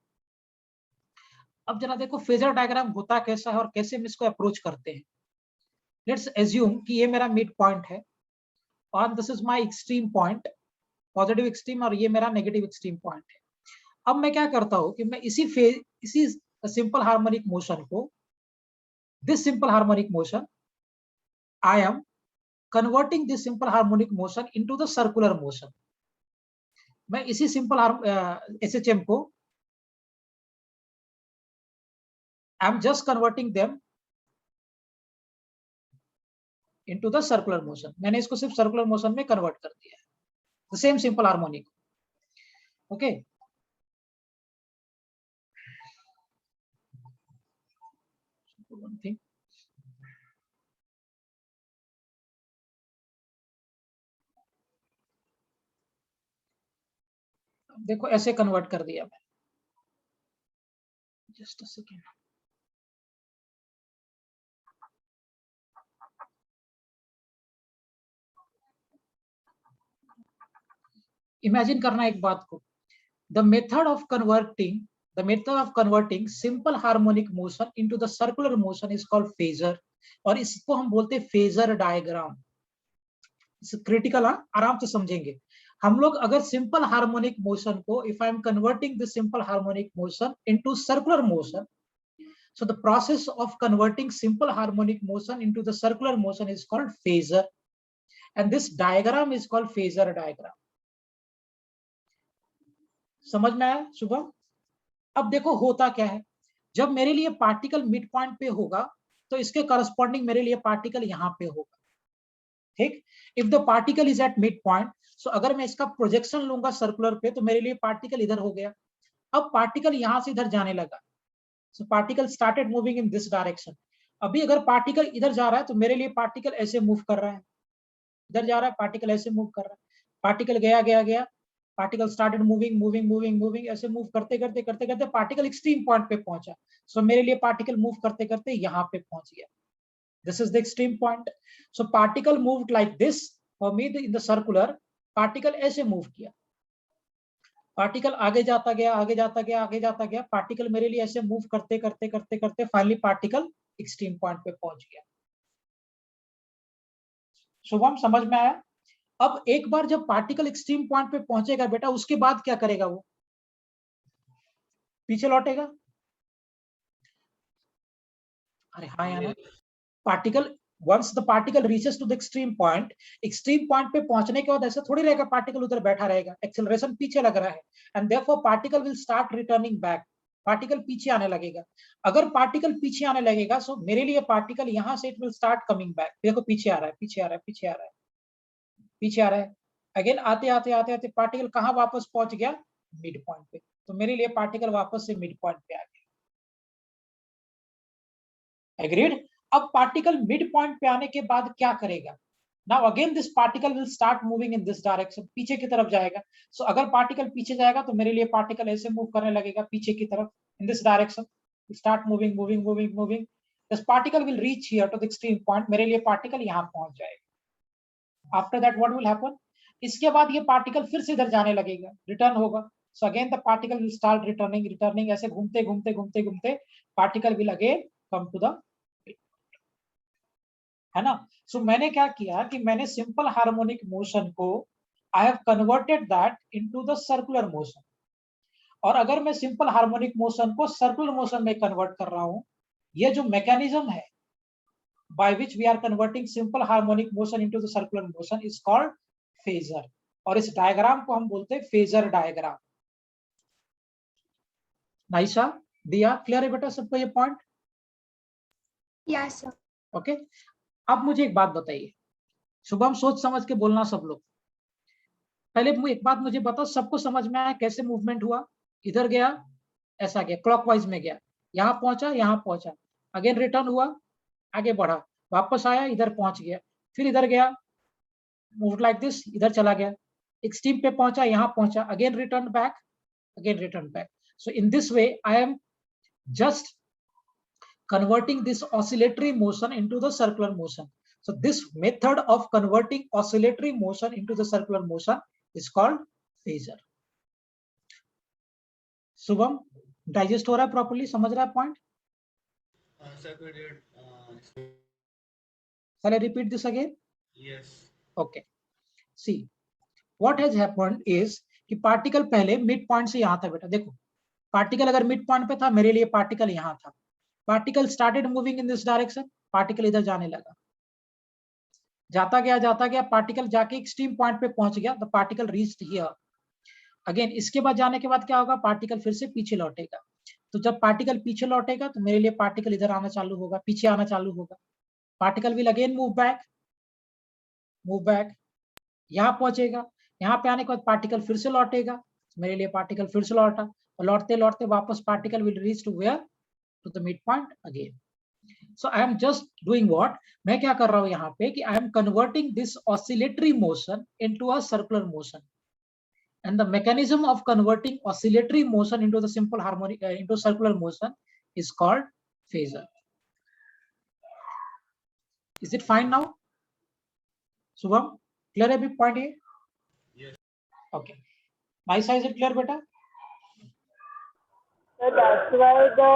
अब जरा देखो फेजर डायग्राम होता कैसा है और कैसे हम इसको अप्रोच करते हैं। लेट्स एज्यूम कि ये मेरा मिड पॉइंट है और this is my extreme point, positive extreme, और ये मेरा नेगेटिव एक्सट्रीम पॉइंट है। अब मैं क्या करता हूं कि मैं इसी सिंपल हार्मोनिक मोशन को, this simple harmonic motion, I am converting this simple harmonic motion into the circular motion. मैं इसी सिंपल SHM को आई am just converting them into the circular motion. मैंने इसको सिर्फ सर्कुलर मोशन में कन्वर्ट कर दिया है, the same simple harmonic. Okay, देखो ऐसे कन्वर्ट कर दिया मैं, जस्ट अ सेकेंड। इमेजिन करना एक बात को, the method of converting simple harmonic motion into the circular motion is called phasor, और इसको हम बोलते हैं फेजर डायग्राम। क्रिटिकल, आराम से समझेंगे हम लोग। अगर सिंपल हार्मोनिक मोशन को, if I am converting the simple harmonic motion into circular motion, so the process of converting simple harmonic motion into the circular motion is called phasor, and this diagram is called phasor diagram. समझ में आया शुभम? अब देखो होता क्या है, जब मेरे लिए पार्टिकल मिड पॉइंट पे होगा तो इसके करस्पॉन्डिंग मेरे लिए पार्टिकल यहाँ पे होगा, ठीक। If the particle is at mid point, so अगर मैं इसका प्रोजेक्शन लूंगा सर्कुलर पे तो मेरे लिए पार्टिकल इधर हो गया। अब पार्टिकल यहां से इधर जाने लगा, so particle started moving in this direction. अभी अगर पार्टिकल इधर जा रहा है तो मेरे लिए पार्टिकल ऐसे मूव कर रहा है, इधर जा रहा है पार्टिकल ऐसे मूव कर रहा है, पार्टिकल गया गया गया, particle started moving moving moving moving, ऐसे मूव करते करते करते करते पार्टिकल एक्सट्रीम पॉइंट पे पहुंचा। सो मेरे लिए पार्टिकल मूव करते करते यहाँ पे पहुंच गया, this is the extreme point. So particle moved like this, for me in the circular, particle ऐसे मूव किया, पार्टिकल आगे जाता गया आगे जाता गया आगे जाता गया, पार्टिकल मेरे लिए ऐसे मूव करते करते करते करते फाइनली पार्टिकल एक्सट्रीम पॉइंट पे पहुंच गया। शुभम समझ में आया? अब एक बार जब पार्टिकल एक्सट्रीम पॉइंट पे पहुंचेगा बेटा, उसके बाद क्या करेगा? वो पीछे लौटेगा। अरे हाँ यार, particle once the particle reaches to the extreme point पे पहुंचने के बाद ऐसा थोड़ी रहेगा पार्टिकल उधर बैठा रहेगा, एक्सेलरेशन पीछे लग रहा है, and therefore particle will start returning back, particle पीछे आने लगेगा। अगर पार्टिकल पीछे आने लगेगा, सो मेरे लिए पार्टिकल यहां से it will start coming back. देखो पीछे आ रहा है, पीछे आ रहा है, पीछे आ रहा है, पीछे आ रहा है, अगेन आते आते आते आते पार्टिकल कहां वापस पहुंच गया? मिड पॉइंट पे। तो मेरे लिए पार्टिकल वापस से मिड पॉइंट पे आ गया। एग्रीड? अब पार्टिकल मिड पॉइंट पे आने के बाद क्या करेगा? Now again this particle will start moving in this direction, पीछे की तरफ जाएगा। सो अगर पार्टिकल पीछे जाएगा तो मेरे लिए पार्टिकल ऐसे मूव करने लगेगा पीछे की तरफ, in this direction, start moving moving moving moving, this particle will reach here to the extreme point, मेरे लिए पार्टिकल यहां पहुंच जाएगा। After that what will happen? इसके बाद ये पार्टिकल फिर से इधर जाने लगेगा, रिटर्न होगा। So again the particle will start returning returning, ऐसे घूमते घूमते घूमते घूमते particle will again come to the, है ना। सो मैंने क्या किया कि मैंने सिंपल हार्मोनिक मोशन को I have converted that into the circular motion. और अगर मैं सिंपल हार्मोनिक मोशन को सर्कुलर मोशन में कन्वर्ट कर रहा हूं, ये जो मैकेनिज्म है by which we are converting simple harmonic motion into the circular motion is called phasor, और इस डायग्राम को हम बोलते हैं फेजर डायग्राम। नाइशा, दिया, क्लियर है बेटा सबको ये पॉइंट? Yes sir. ओके, अब मुझे एक बात बताइए, शुभम सोच समझ के बोलना सब लोग। पहले एक बात मुझे बताओ, सबको समझ में आया कैसे मूवमेंट हुआ? इधर गया, ऐसा गया, क्लॉकवाइज में गया, यहाँ पहुंचा, अगेन रिटर्न हुआ, आगे बढ़ा, वापस आया, इधर पहुंच गया, फिर इधर गया, मूव लाइक दिस, इधर चला गया, एक्सट्रीम पे पहुंचा, यहाँ पहुंचा, again return back. So in this way I am just converting this oscillatory motion into the circular motion. So this method of converting oscillatory motion into the circular motion is called phasor. Shubham, digest हो रहा है properly, समझ रहा है point? Sir, could you Shall I repeat this again? yes. Okay. See, what has happened is कि particle पहले mid point से यहाँ था बेटा, देखो पार्टिकल अगर मिड पॉइंट पे था, मेरे लिए पार्टिकल यहाँ था, particle started moving in this direction, particle इधर जाने लगा, जाता गया, पार्टिकल जाके एक्सट्रीम पॉइंट पे पहुंच गया, the particle reached here. Again इसके बाद जाने के बाद क्या होगा, पार्टिकल फिर से पीछे लौटेगा। तो जब पार्टिकल पीछे लौटेगा तो मेरे लिए पार्टिकल इधर आना चालू होगा, पीछे आना चालू होगा, particle will again move back, यहाँ पहुंचेगा, यहाँ पे आने के बाद पार्टिकल फिर से लौटेगा, मेरे लिए पार्टिकल फिर से लौटा, और लौटते लौटते वापस particle will reach to where, to the mid point again. So I am just doing what, मैं क्या कर रहा हूं यहाँ पे कि I am converting this oscillatory motion into a circular motion, and the mechanism of converting oscillatory motion into the simple harmonic into circular motion is called phasor. Is it fine now? Shubham, clear every point here? Yes. Okay. Nice, is it clear beta? So that's why the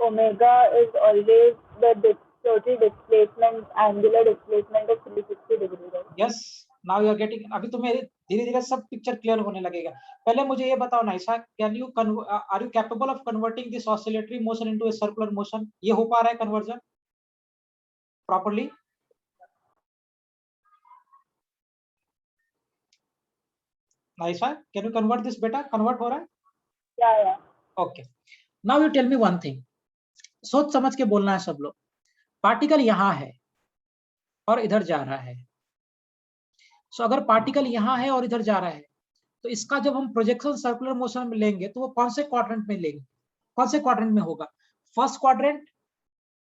omega is always the total displacement, angular displacement of 360 degrees, right? Yes. Now you are getting, अभी तो मेरे धीरे धीरे सब picture clear होने लगेगा। पहले मुझे ये बताओ Naisa, can you are you capable of converting this oscillatory motion into a circular motion? ये हो पा रहा है conversion properly? Naisa, can you convert this बेटा? कन्वर्ट हो रहा है? Yeah. Okay, now you tell me one thing, सोच समझ के बोलना है सब लोग। पार्टिकल यहाँ है और इधर जा रहा है, सो अगर पार्टिकल यहाँ है और इधर जा रहा है तो इसका जब हम प्रोजेक्शन सर्कुलर मोशन में लेंगे तो वो कौन से क्वाड्रेंट में लेंगे, कौन से क्वाड्रेंट में होगा? First quadrant,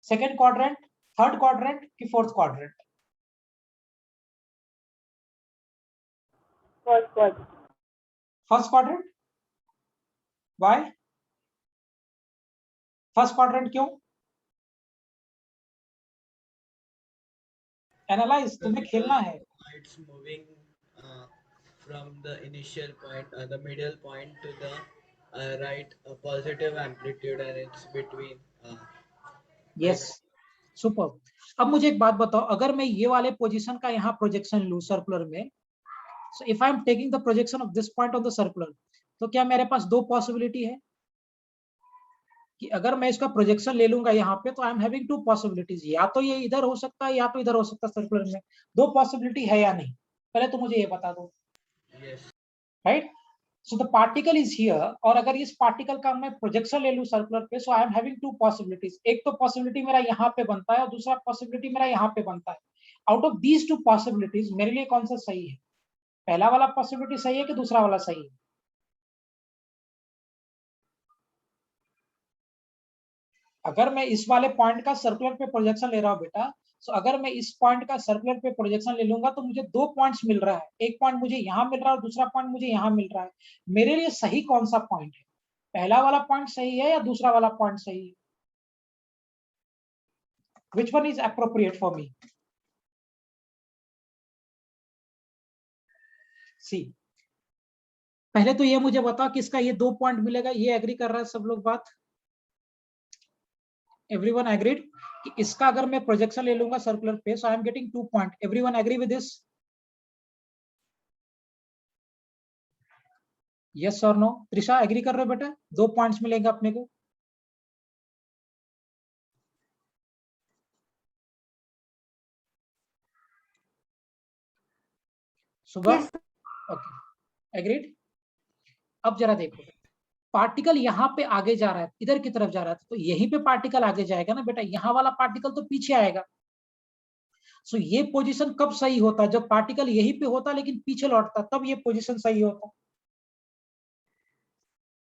second quadrant, third quadrant कि fourth quadrant? First quadrant. Why first quadrant? क्यों? एनालाइज, तुम्हें खेलना है। It's moving from the initial point, the middle point to the right positive amplitude, and it's between. Yes, super. अब मुझे एक बात बताओ, अगर मैं ये वाले पोजीशन का यहाँ प्रोजेक्शन लूं सर्कुलर में, सो if I am taking the projection of this point on the circular, तो क्या मेरे पास दो पॉसिबिलिटी है कि अगर मैं इसका प्रोजेक्शन ले लूंगा यहाँ पे तो आई एम हैविंग टू पॉसिबिलिटीज, या तो ये इधर हो सकता है या तो इधर हो सकता है सर्कुलर में। दो पॉसिबिलिटी है या नहीं? पहले तो मुझे ये बता दो, Yes. Right? So the particle is here, और अगर इस पार्टिकल का मैं प्रोजेक्शन ले लूं सर्कुलर पे, so I am having two possibilities. एक तो पॉसिबिलिटी मेरा यहाँ पे बनता है और दूसरा पॉसिबिलिटी मेरा यहाँ पे बनता है। Out of these two possibilities मेरे लिए कौन सा सही है? पहला वाला पॉसिबिलिटी सही है कि दूसरा वाला सही है? अगर मैं इस वाले पॉइंट का सर्कुलर पे प्रोजेक्शन ले रहा हूं बेटा, तो अगर मैं इस पॉइंट का सर्कुलर पे प्रोजेक्शन ले लूंगा तो मुझे दो पॉइंट्स मिल रहा है, एक पॉइंट मुझे यहाँ मिल रहा है और दूसरा पॉइंट मुझे यहाँ मिल रहा है। मेरे लिए सही कौन सा पॉइंट है? पहला वाला पॉइंट सही है या दूसरा वाला पॉइंट सही है? Which one is appropriate for me? See, पहले तो ये मुझे बताओ किसका ये दो पॉइंट मिलेगा, ये एग्री कर रहा है सब लोग बात? एवरीवन एग्रीड कि इसका अगर मैं प्रोजेक्शन ले लूंगा सर्कुलर पे, so I am getting 2 point. Everyone agree with this? Yes और नो? त्रिशा एग्री कर रहे हो बेटा? 2 पॉइंट्स मिलेंगे अपने को. सुबह? Yes. Okay, agreed. अब जरा देखो, पार्टिकल यहाँ पे आगे जा रहा है, इधर की तरफ जा रहा है, तो यहीं पे पार्टिकल आगे जाएगा ना बेटा, यहाँ वाला पार्टिकल तो पीछे आएगा. सो ये पोजीशन कब सही होता है? जब पार्टिकल यहीं पे होता लेकिन पीछे लौटता, तब ये पोजीशन सही होता.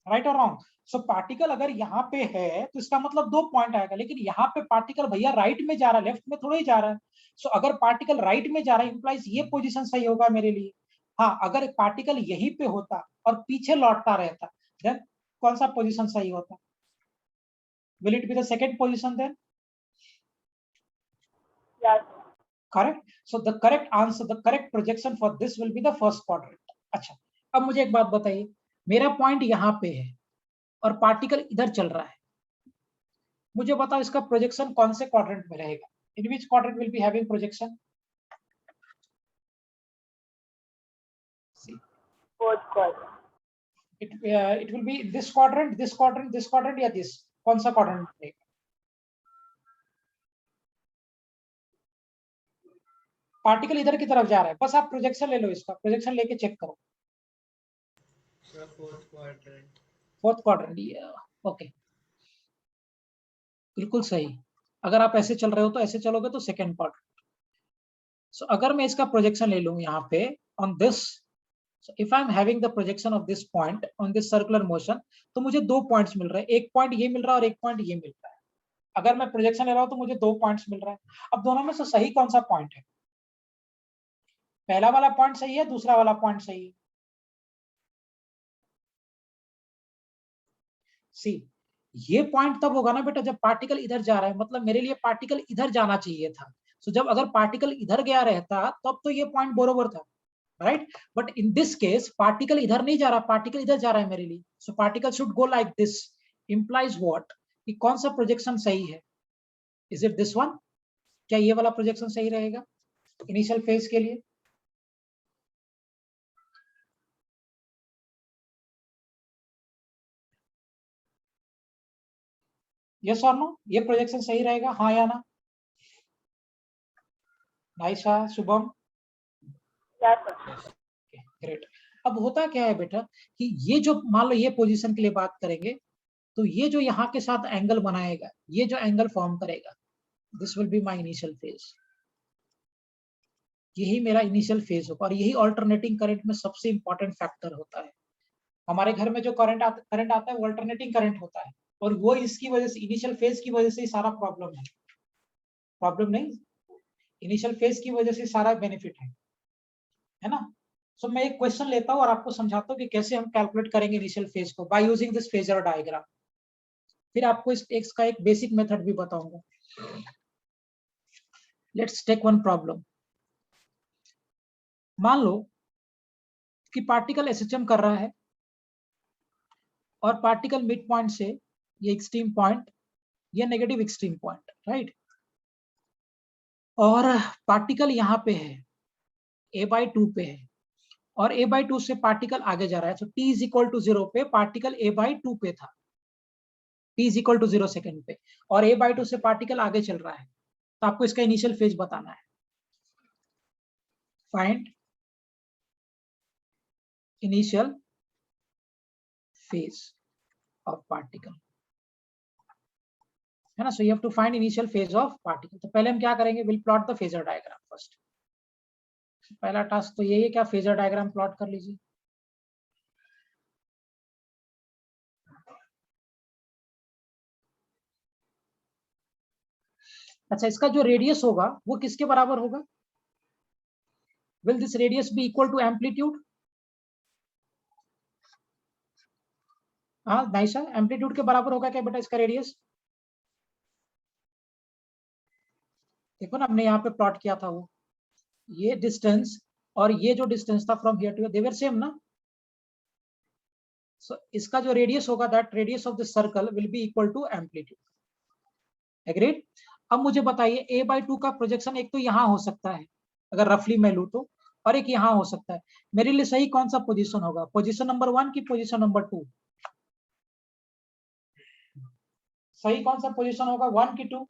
राइट और रॉन्ग? सो पार्टिकल अगर यहाँ पे है तो इसका मतलब 2 पॉइंट आएगा, लेकिन यहाँ पे पार्टिकल भैया राइट में जा रहा है, लेफ्ट में थोड़ा ही जा रहा है. सो अगर पार्टिकल राइट में जा रहा है, इंप्लाइज ये पोजीशन सही होगा मेरे लिए. हाँ, अगर पार्टिकल यहीं पे होता और पीछे लौटता रहता, देन कौन सा पोजीशन सही होता? Will it be the second position then? Yes. Correct. So the correct answer, the correct projection for this will be the first quadrant. अच्छा, अब मुझे एक बात बताइए, मेरा पॉइंट यहाँ पे है और पार्टिकल इधर चल रहा है, मुझे बताओ इसका प्रोजेक्शन कौन से क्वाड्रेंट में रहेगा? In which quadrant will be having projection? See, Fourth quadrant. it will be this quadrant, this quadrant, this quadrant या this? कौन सा quadrant रहेगा? पार्टिकल इधर की तरफ जा रहा है, बस आप प्रोजेक्शन ले लो, इसका प्रोजेक्शन लेके चेक करो. Sir, fourth quadrant. Fourth quadrant. Okay, बिल्कुल सही. अगर आप ऐसे चल रहे हो तो ऐसे चलोगे तो सेकंड क्वाड्रेंट. सो अगर मैं इसका प्रोजेक्शन ले लूं यहाँ पे on this, so if I am having the projection of this point on this circular motion, तो मुझे 2 पॉइंट्स मिल रहे हैं. एक पॉइंट ये मिल रहा है और एक पॉइंट ये मिल रहा है. अगर मैं प्रोजेक्शन ले रहा हूं तो मुझे 2 पॉइंट्स मिल रहा है. अब दोनों में से सही कौन सा पॉइंट है? पहला वाला पॉइंट सही है, दूसरा वाला पॉइंट सही है? सी, ये पॉइंट तब होगा ना बेटा जब पार्टिकल इधर जा रहा है, मतलब मेरे लिए पार्टिकल इधर जाना चाहिए था. सो जब अगर पार्टिकल इधर गया रहता तब तो ये पॉइंट बरोबर था, right? But in this case particle इधर नहीं जा रहा, पार्टिकल इधर जा रहा है मेरे लिए. So particle should go like this. Implies what? कि कौन सा प्रोजेक्शन सही है? Is it this one? क्या ये वाला प्रोजेक्शन सही रहेगा इनिशियल फेज के लिए? यस और नो? ये प्रोजेक्शन सही रहेगा, हाँ या ना? Naisa, Shubham? Yes, sir. Great. अब होता क्या है बेटा कि ये जो मान लो ये पोजीशन के लिए बात करेंगे, तो ये जो यहाँ के साथ एंगल बनाएगा, ये जो एंगल फॉर्म करेगा, this will be my initial phase. यही मेरा इनिशियल फेज होगा और यही अल्टरनेटिंग करंट में सबसे इंपॉर्टेंट फैक्टर होता है. हमारे घर में जो करंट आता है वो अल्टरनेटिंग करंट होता है, और वो इसकी वजह से, इनिशियल फेज की वजह से ही सारा प्रॉब्लम है. प्रॉब्लम नहीं, इनिशियल फेज की वजह से सारा बेनिफिट है ना? सो मैं एक क्वेश्चन लेता हूँ और आपको समझाता हूँ कि कैसे हम कैलकुलेट करेंगे इनिशियल फेज को by using this phasor diagram. फिर आपको इसका एक बेसिक मेथड भी बताऊंगा. Let's take one problem. मान लो कि पार्टिकल एसएचएम कर रहा है और पार्टिकल मिड पॉइंट से ये एक्सट्रीम पॉइंट, ये नेगेटिव एक्सट्रीम पॉइंट, राइट? और पार्टिकल यहाँ पे है, a/2 पे है, और a/2 से पार्टिकल आगे जा रहा है. तो t इज इक्वल टू 0 पे पार्टिकल a/2 पे था, t is equal to 0 second पे, और a/2 से पार्टिकल आगे चल रहा है. तो आपको इसका इनिशियल फेज बताना है. Find initial phase of particle, है ना? So you have to find initial phase of particle. तो पहले हम क्या करेंगे? Will plot the phasor diagram first. पहला टास्क तो यही है, क्या फेजर डायग्राम प्लॉट कर लीजिए. अच्छा, इसका जो रेडियस होगा वो किसके बराबर होगा? Will this radius be equal to amplitude? हाँ नाइसा, एम्पलीट्यूड के बराबर होगा क्या बेटा इसका रेडियस? देखो ना, हमने यहाँ पे प्लॉट किया था वो, ये डिस्टेंस और ये जो डिस्टेंस था from here to here, they were same ना? सो इसका जो रेडियस होगा, that radius of the circle will be equal to amplitude. Agreed? अब मुझे बताइए a/2 का प्रोजेक्शन एक तो यहाँ हो सकता है अगर रफली मैं लूँ तो, और एक यहाँ हो सकता है। मेरे लिए सही कौन सा पोजीशन होगा, पोजीशन नंबर 1 की पोजीशन नंबर 2? सही कौन सा पोजीशन होगा, 1 की 2?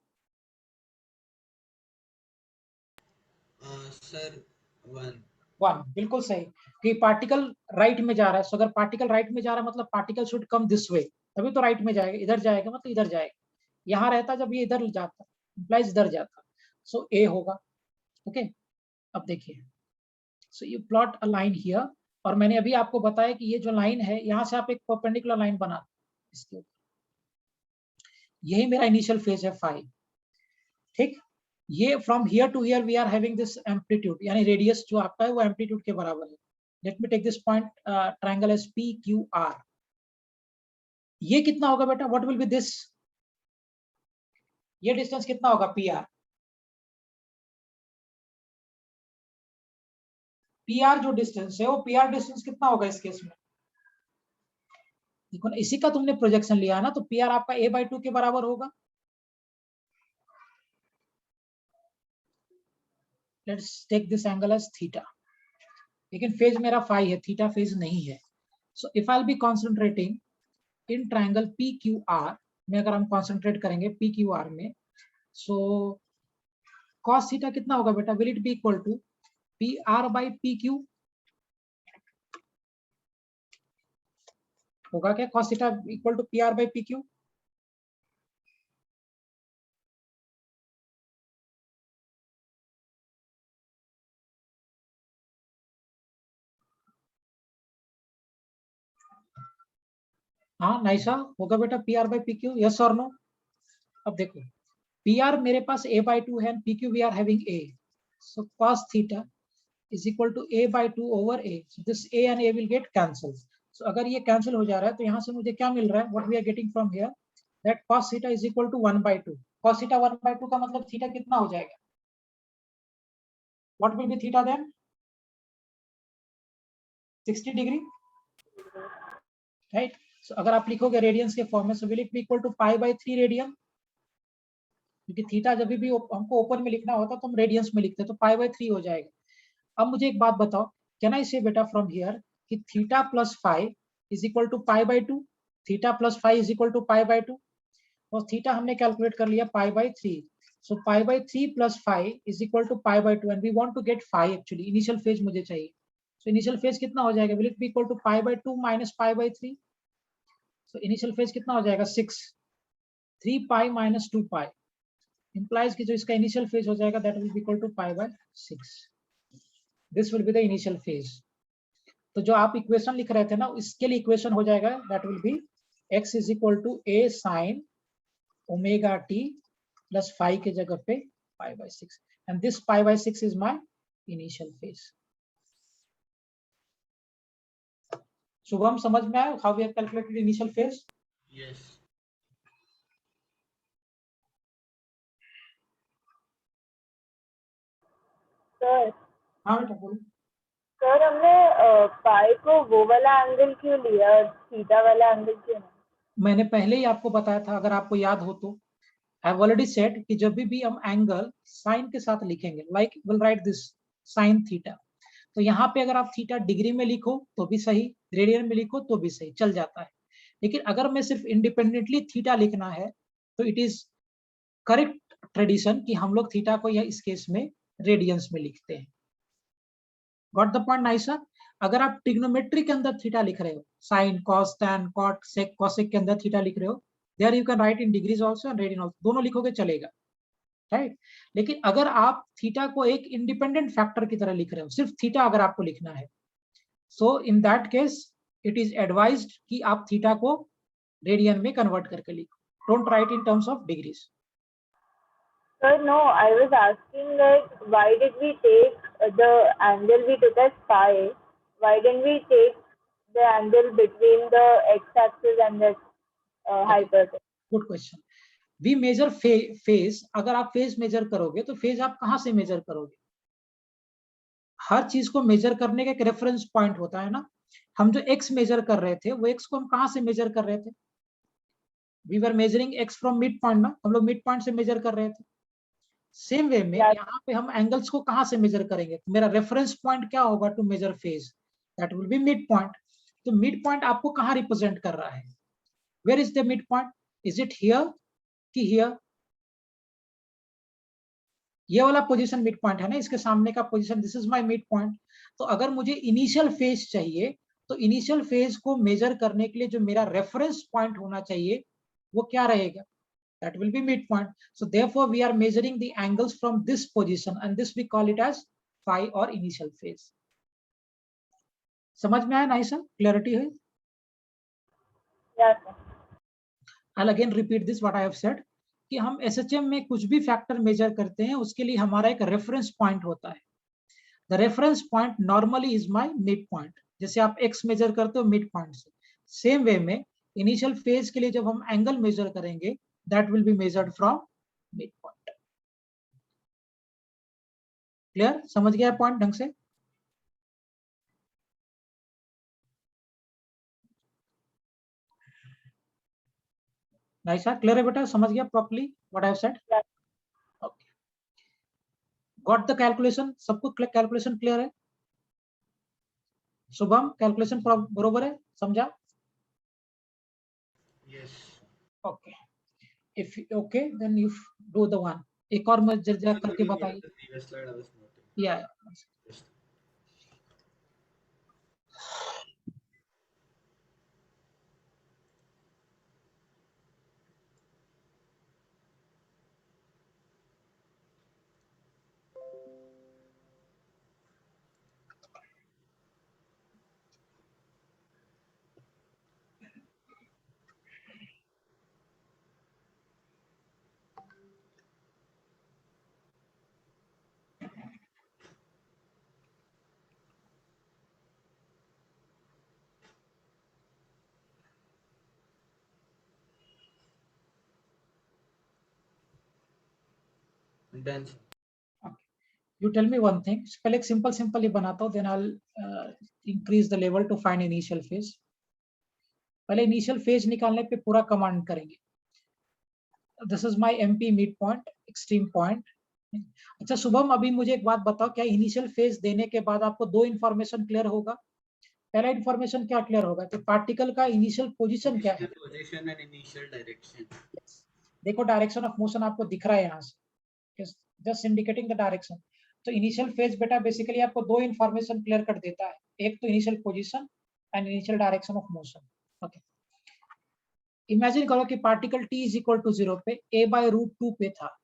सर 1। 1 बिल्कुल सही, कि पार्टिकल राइट में जा रहा है। सो अगर पार्टिकल राइट में जा रहा है मतलब particle should come this way, तभी तो राइट में जाएगा। इधर जाएगा मतलब इधर जाएगा, यहाँ रहता जब ये इधर जाता इंप्लाइज इधर जाता, सो ए होगा। ओके अब देखिए, so you plot a line here, और मैंने अभी आपको बताया कि ये जो लाइन है यहाँ से आप एक परपेंडिकुलर लाइन बना इसके ऊपर, यही मेरा इनिशियल फेज है 5। ठीक, ये from here to here we are having this amplitude, यानी रेडियस जो आपका है वो एम्पलीट्यूड के बराबर है। Let me take this point triangle as P Q R. ये कितना होगा बेटा, व्हाट विल बी दिस, ये डिस्टेंस कितना होगा पी आर? पी आर जो डिस्टेंस है वो पी आर डिस्टेंस कितना होगा इस केस में? देखो ना, इसी का तुमने प्रोजेक्शन लिया है ना, तो पी आर आपका a/2 के बराबर होगा। Let's take this angle as theta, लेकिन फेज मेरा फाई है, थीटा फेज नहीं है। So if I will be concentrating in triangle P Q R में, अगर हम कॉन्सेंट्रेट करेंगे पी क्यू आर में, सो cos थीटा कितना होगा बेटा, will it be equal to P R by P Q होगा क्या? cos theta equal to P R by P Q. हाँ नाइसा, होगा बेटा P R by P Q, yes और नो? अब देखो पी आर मेरे पास a/2 है, P Q we are having a, so cos theta is equal to a/2 over a, so this a and a will get cancelled। so अगर ये cancel हो जा रहा है तो यहाँ से मुझे क्या मिल रहा है, what we are getting from here that cos theta is equal to 1/2। cos theta 1/2 का मतलब थीटा कितना हो जाएगा, what will be theta then, 60 degree, right. So अगर आप लिखोगे रेडियंस के फॉर्म में, so will it be equal to π/3 radian, क्योंकि थीटा जब भी हमको ओपन में लिखना होता तो हम रेडियंस में लिखते, तो π/3 हो जाएगा। अब मुझे एक बात बताओ, कैन आई से बेटा फ्रॉम हियर कि theta plus five is equal to π/2, theta plus five is equal to π/2, और थीटा हमने कैलकुलेट कर लिया π/3, so π/3 plus five is equal to π/2 and we want to get five, actually initial phase मुझे चाहिए। So initial phase कितना हो जाएगा, will it be equal to π/2 minus π/3, so initial phase कितना हो जाएगा 6, 3π माइनस 2π implies कि जो इसका इनिशियल फेज हो जाएगा that will be equal to π/6, this will be the initial phase. तो जो आप इक्वेशन लिख रहे थे ना, इसके लिए इक्वेशन हो जाएगा that will be x is equal to a sin omega t plus five के जगह पे π/6, and this π/6 is my initial phase. Shubham समझ में आया how we have calculated initial phase? Yes. Sir हाँ बेटा बोलो। सर हमने पाई को वो वाला एंगल क्यों लिया, थीटा वाला एंगल क्यों नहीं? मैंने पहले ही आपको बताया था, अगर आपको याद हो तो, आई हैव ऑलरेडी सेड कि जब भी हम एंगल साइन के साथ लिखेंगे, like will write this sine theta, तो यहाँ पे अगर आप थीटा डिग्री में लिखो तो भी सही, रेडियन में लिखो तो भी सही, चल जाता है। लेकिन अगर मैं सिर्फ इंडिपेंडेंटली थीटा लिखना है तो इट इज करेक्ट ट्रेडिशन कि हम लोग थीटा को या इस केस में रेडियंस में लिखते हैं। Got the point Naisa? अगर आप ट्रिग्नोमेट्री के अंदर थीटा लिख रहे हो, sine cos tan cot sec cosec के अंदर थीटा लिख रहे हो, there you can write in degrees also and radian also, दोनों लिखोगे चलेगा, राइट। लेकिन अगर आप थीटा को एक इंडिपेंडेंट फैक्टर की तरह लिख रहे हो, सिर्फ थीटा अगर आपको लिखना है, so in that case it is advised कि आप थीटा को रेडियन में कन्वर्ट करके लिखो, don't write in terms of degrees. Sir, no, I was asking like why did we take the angle we took as phi? Why didn't we take the angle between the x-axis and the hypertext? Good question. We measure phase, अगर आप phase major करोगे तो phase आप कहाँ से major करोगे? हर चीज को मेजर करने का एक रेफरेंस पॉइंट होता है ना। हम जो x मेजर कर रहे थे वो x को हम कहाँ से मेजर कर रहे थे? We were measuring x from mid point ना, हम लोग मिड पॉइंट से मेजर कर रहे थे। सेम वे में Yes. यहाँ पे हम एंगल्स को कहाँ से मेजर करेंगे? मेरा रेफरेंस पॉइंट क्या होगा to measure phase? That will be mid point. तो मिड पॉइंट आपको कहाँ रिप्रेजेंट कर रहा है? Where is the mid point? Is it here कि हियर? ये वाला पोजीशन मिड पॉइंट है ना, इसके सामने का position, this is my mid point. तो अगर मुझे इनिशियल फेज चाहिए तो इनिशियल फेज को मेजर करने के लिए जो मेरा रेफरेंस पॉइंट होना चाहिए वो क्या रहेगा? That will be midpoint. So therefore we are measuring the angles from this position and this we call it as phi or initial phase. समझ में आया ना सर? क्लैरिटी है? Yes, sir. I'll again repeat this what I have said कि हम SHM में कुछ भी फैक्टर मेजर करते हैं उसके लिए हमारा एक रेफरेंस पॉइंट होता है. The reference point normally is my mid point. जैसे आप x मेजर करते हो मिड पॉइंट से, सेम वे में इनिशियल फेज के लिए जब हम एंगल मेजर करेंगे that will be measured from midpoint. Clear? समझ गया पॉइंट ढंग से? नाइस सर, क्लियर है बेटा? समझ गया properly what I have said? Yes. Okay, got the calculation? सबको कैलकुलेशन क्लियर है? शुभम, कैलकुलेशन बरोबर है? समझा? Yes. Okay, if okay then you do the one. एक और मैं जरा करके Looking at बताइए. the previous slide, I was noting. या Just done. You tell me one thing. पहले एक सिंपल ही बनाता हूँ, then I will increase the level to find initial phase. पहले इनिशियल फेज निकालने पे पूरा कमांड करेंगे. This is my MP mid point, extreme point. अच्छा शुभम, अभी मुझे एक बात बताओ, क्या इनिशियल फेज देने के बाद आपको दो इंफॉर्मेशन क्लियर होगा? पहला इंफॉर्मेशन क्या क्लियर होगा कि पार्टिकल का इनिशियल पोजीशन क्या है. Initial position and initial direction. देखो डायरेक्शन ऑफ मोशन आपको दिख रहा है यहाँ से, जस्ट इंडिकेटिंग द डायरेक्शन. तो इनिशियल फेज बेटा बेसिकली आपको दो इंफॉर्मेशन क्लियर कर देता है, एक तो initial position and initial direction of motion. Okay, imagine करो कि particle t is equal to 0 पे a/√2 पे था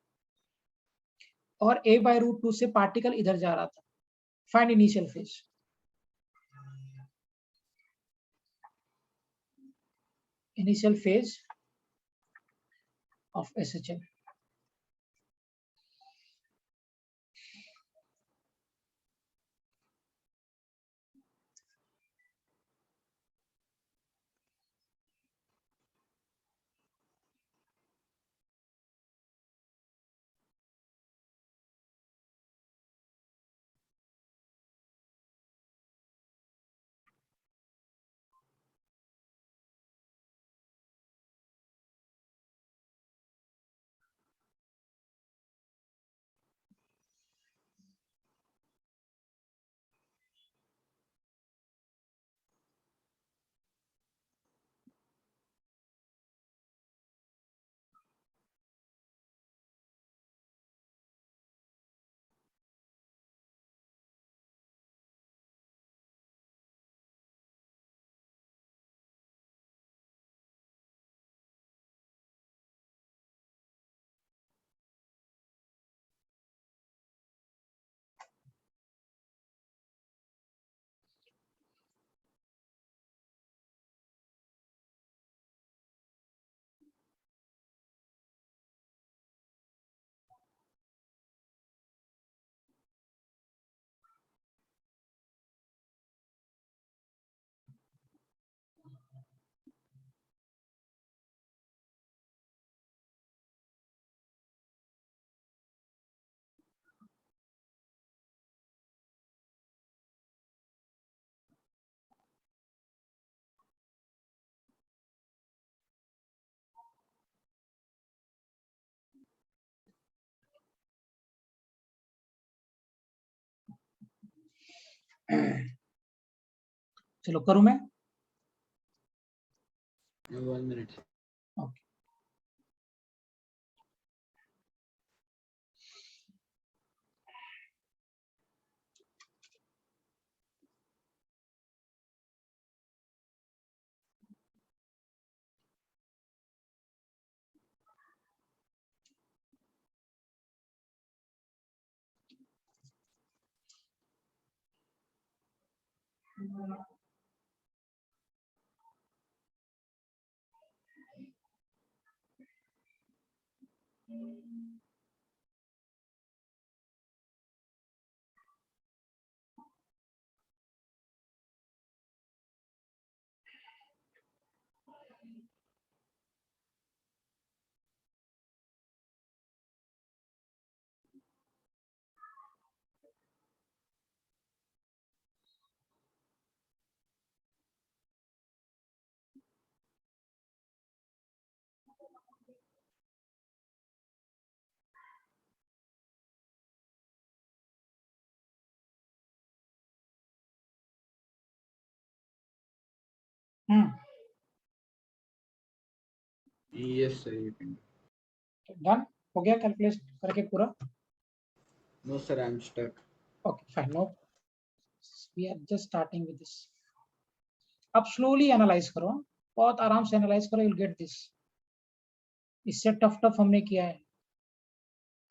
और a/√2 से पार्टिकल इधर जा रहा था. Find initial phase. Initial phase of SHM. चलो करूं मैं? 1 minute. Okay. Yes, sir. You can. Done हो गया कैलकुलेट करके पूरा? No, sir. I'm stuck. Okay fine, no, we are just starting with this. अब स्लोली एनालाइज करो, बहुत आराम से एनालाइज करो, यू विल गेट दिस। इससे टफ टफ हमने किया है,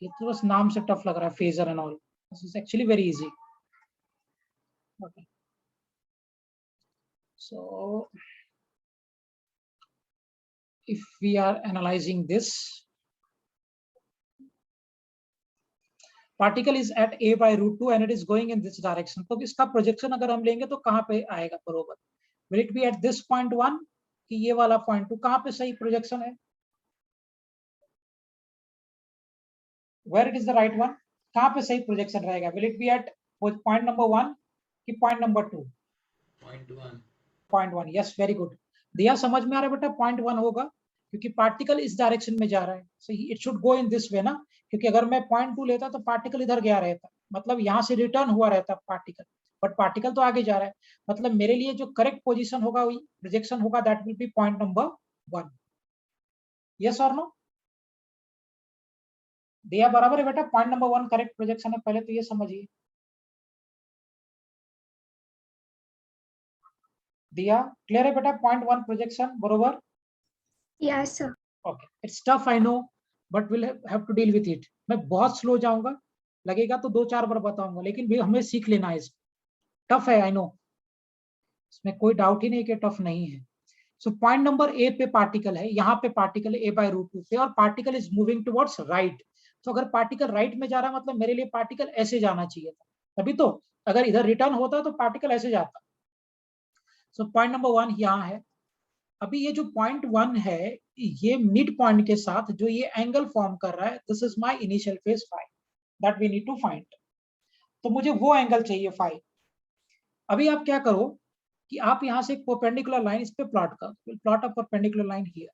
ये तो बस नाम से टफ लग रहा है, phasor and all, this is actually very easy. Okay, so if we are analyzing this, particle is at a by root 2 and it is going in this direction, तो इसका प्रोजेक्शन अगर हम लेंगे तो कहाँ पे आएगा बरोबर? Will it be at this point 1 कि ये वाला point 2? कहाँ पे सही प्रोजेक्शन है? Where it is the right one? कहाँ पे सही प्रोजेक्शन रहेगा? Will it be at point number 1 कि point number 2? Point 1. Point 1, yes, very good. दिया समझ में आ रहा है बेटा? point 1 होगा क्योंकि पार्टिकल इस डायरेक्शन में जा रहा है, so it should go in this way ना, क्योंकि अगर मैं point 2 लेता तो पार्टिकल इधर गया रहता, मतलब यहाँ से रिटर्न हुआ रहता पार्टिकल, बट पार्टिकल तो आगे जा रहा है, मतलब मेरे लिए जो करेक्ट पोजीशन होगा, प्रोजेक्शन होगा, that will B point number 1। Yes और नो? दिया बराबर है बेटा, पॉइंट नंबर 1 करेक्ट प्रोजेक्शन है, पहले तो ये समझिए। दिया क्लियर है बेटा? पॉइंट 1 प्रोजेक्शन बरोबर? Yes, sir. Okay, it's tough I know, but will have to deal with it. मैं बहुत स्लो जाऊंगा, लगेगा तो 2-4 बार बताऊंगा, लेकिन भी हमें सीख लेना है इसको। टफ है आई नो, इसमें कोई डाउट ही नहीं कि टफ नहीं है। सो पॉइंट नंबर ए पे पार्टिकल है, यहाँ पे पार्टिकल ए बाय रूट 2 पे, और particle is moving towards right. तो अगर पार्टिकल राइट में जा रहा है, मतलब मेरे लिए पार्टिकल ऐसे जाना चाहिए था, तभी तो। अगर इधर रिटर्न होता तो पार्टिकल ऐसे जाता। सो पॉइंट नंबर 1 यहाँ है। अभी ये जो पॉइंट 1 है, ये मिड पॉइंट के साथ जो ये एंगल फॉर्म कर रहा है, this is my initial phase phi, that we need to find. तो मुझे वो एंगल चाहिए फाई। अभी आप क्या करो कि आप यहाँ से एक परपेंडिकुलर लाइन इस पे प्लॉट कर, plot a perpendicular line here,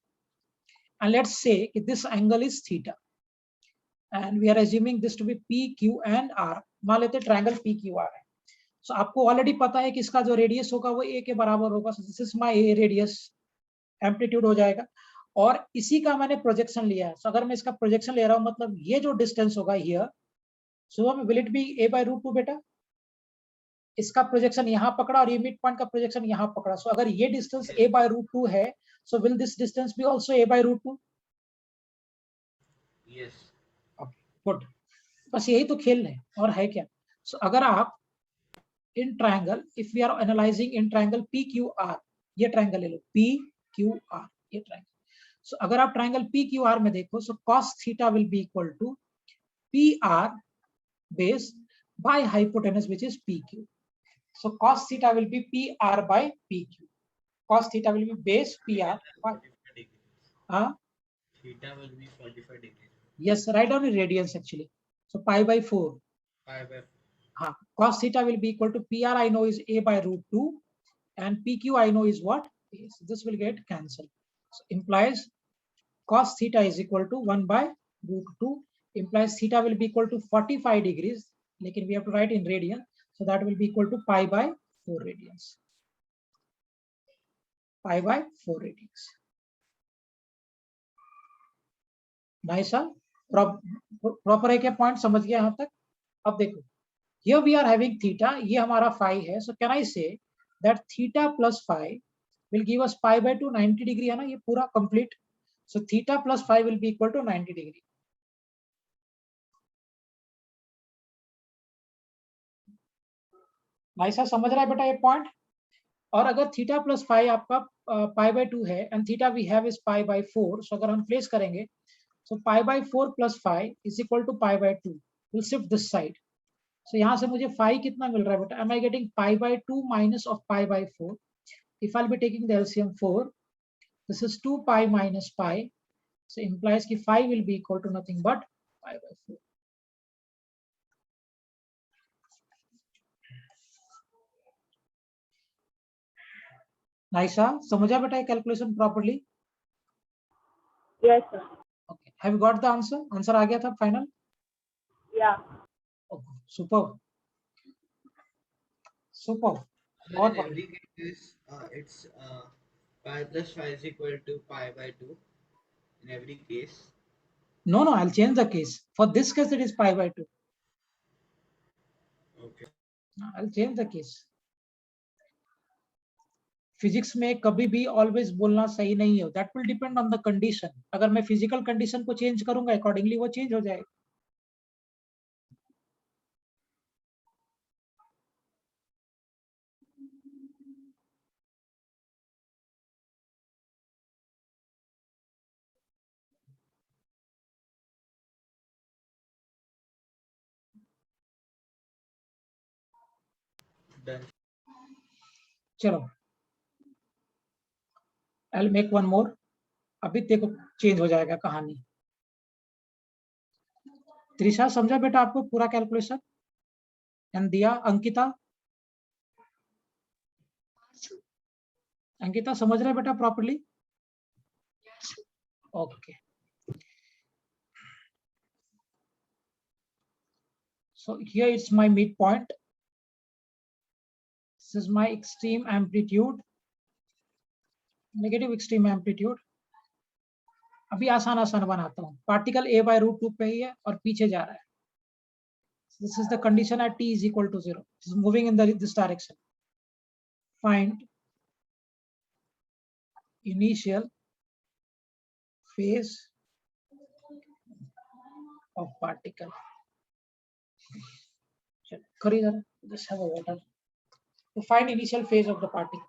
and let's say कि this angle is theta, and we are assuming this to be P Q and R. मान लेते हैं ट्रायंगल पी क्यू आर है। सो आपको ऑलरेडी पता है कि इसका जो रेडियस होगा वो ए के बराबर होगा, so this is my A radius, amplitude हो जाएगा, और इसी का मैंने प्रोजेक्शन लिया है। सो अगर मैं इसका प्रोजेक्शन ले रहा हूं, मतलब ये जो डिस्टेंस होगा here, so will it be a by root 2 बेटा? इसका प्रोजेक्शन यहाँ पकड़ा और ये मिड पॉइंट का प्रोजेक्शन यहाँ पकड़ा। सो अगर ये डिस्टेंस a by root 2 है, so will this distance be also a by root 2? Yes. Good, बस यही तो खेल है, और है क्या? सो अगर आप in triangle, if we are analysing in triangle P Q R, ये ट्रायंगल ले लो पी क्यू आर, ये ट्रायंगल। सो अगर आप ट्रायंगल पी क्यू आर में देखो, so cos theta will be equal to P R base by hypotenuse which is P Q. So cos theta will be PR by PQ. Cos theta will be base PR by 45 degrees. Theta will be 45 degrees. Yes, write down in radians actually. So pi by 4. Pi by 4. Cos theta will be equal to PR I know is A by root 2 and PQ I know is what? So this will get cancelled. So implies cos theta is equal to 1 by root 2, implies theta will be equal to 45 degrees. Lekin we have to write in radian. So that will be equal to pi by 4 radians. Pi by 4 radians. Nice sir, proper है क्या? Point समझ गया यहाँ तक? अब देखो, here we are having theta, ये हमारा phi है, so can I say that theta plus phi will give us pi by 2 90 degree है ना, ये पूरा complete. So theta plus phi will be equal to 90 degree. Nice sir, समझ रहा है बेटा ये पॉइंट? और अगर थीटा प्लस फाई आपका पाई बाय 2 है and theta we have is pi by 4, so अगर हम प्लेस करेंगे so pi by 4 plus phi is equal to pi by 2, will shift this side. So यहाँ से मुझे फाई कितना मिल रहा है बेटा? Am I getting pi by 2 minus of pi by 4. If I be taking the LCM 4, this is 2 pi minus pi, so implies कि phi will be equal to nothing but pi by 4. नाइसा, समझा बेटा ये calculation properly? Yes, sir. Okay, have you got the answer? Answer आ गया था final? Yeah. Okay, superb. Superb. So बहुत in every case, it's pi plus phi is equal to pi by 2 in every case. No, I'll change the case. For this case, it is pi by 2. Okay. I'll change the case. Physics में कभी भी always बोलना सही नहीं है. That will depend on the condition. अगर मैं physical condition को चेंज करूंगा, अकॉर्डिंगली वो चेंज हो जाएगा. Done. चलो, I'll make one more. अभी देखो चेंज हो जाएगा कहानी. त्रिशा समझा बेटा आपको पूरा कैलकुलेशन? एंड दिया, अंकिता? अंकिता समझ रहे बेटा properly? Okay. So here it's my midpoint. This is my extreme amplitude, negative extreme amplitude. अभी आसान आसान बनाता हूँ. पार्टिकल a by root 2 पे ही है और पीछे जा रहा है. This is the condition at t is equal to 0. It is moving in this direction. Find initial phase of particle. Just have a water. To find initial phase of the particle.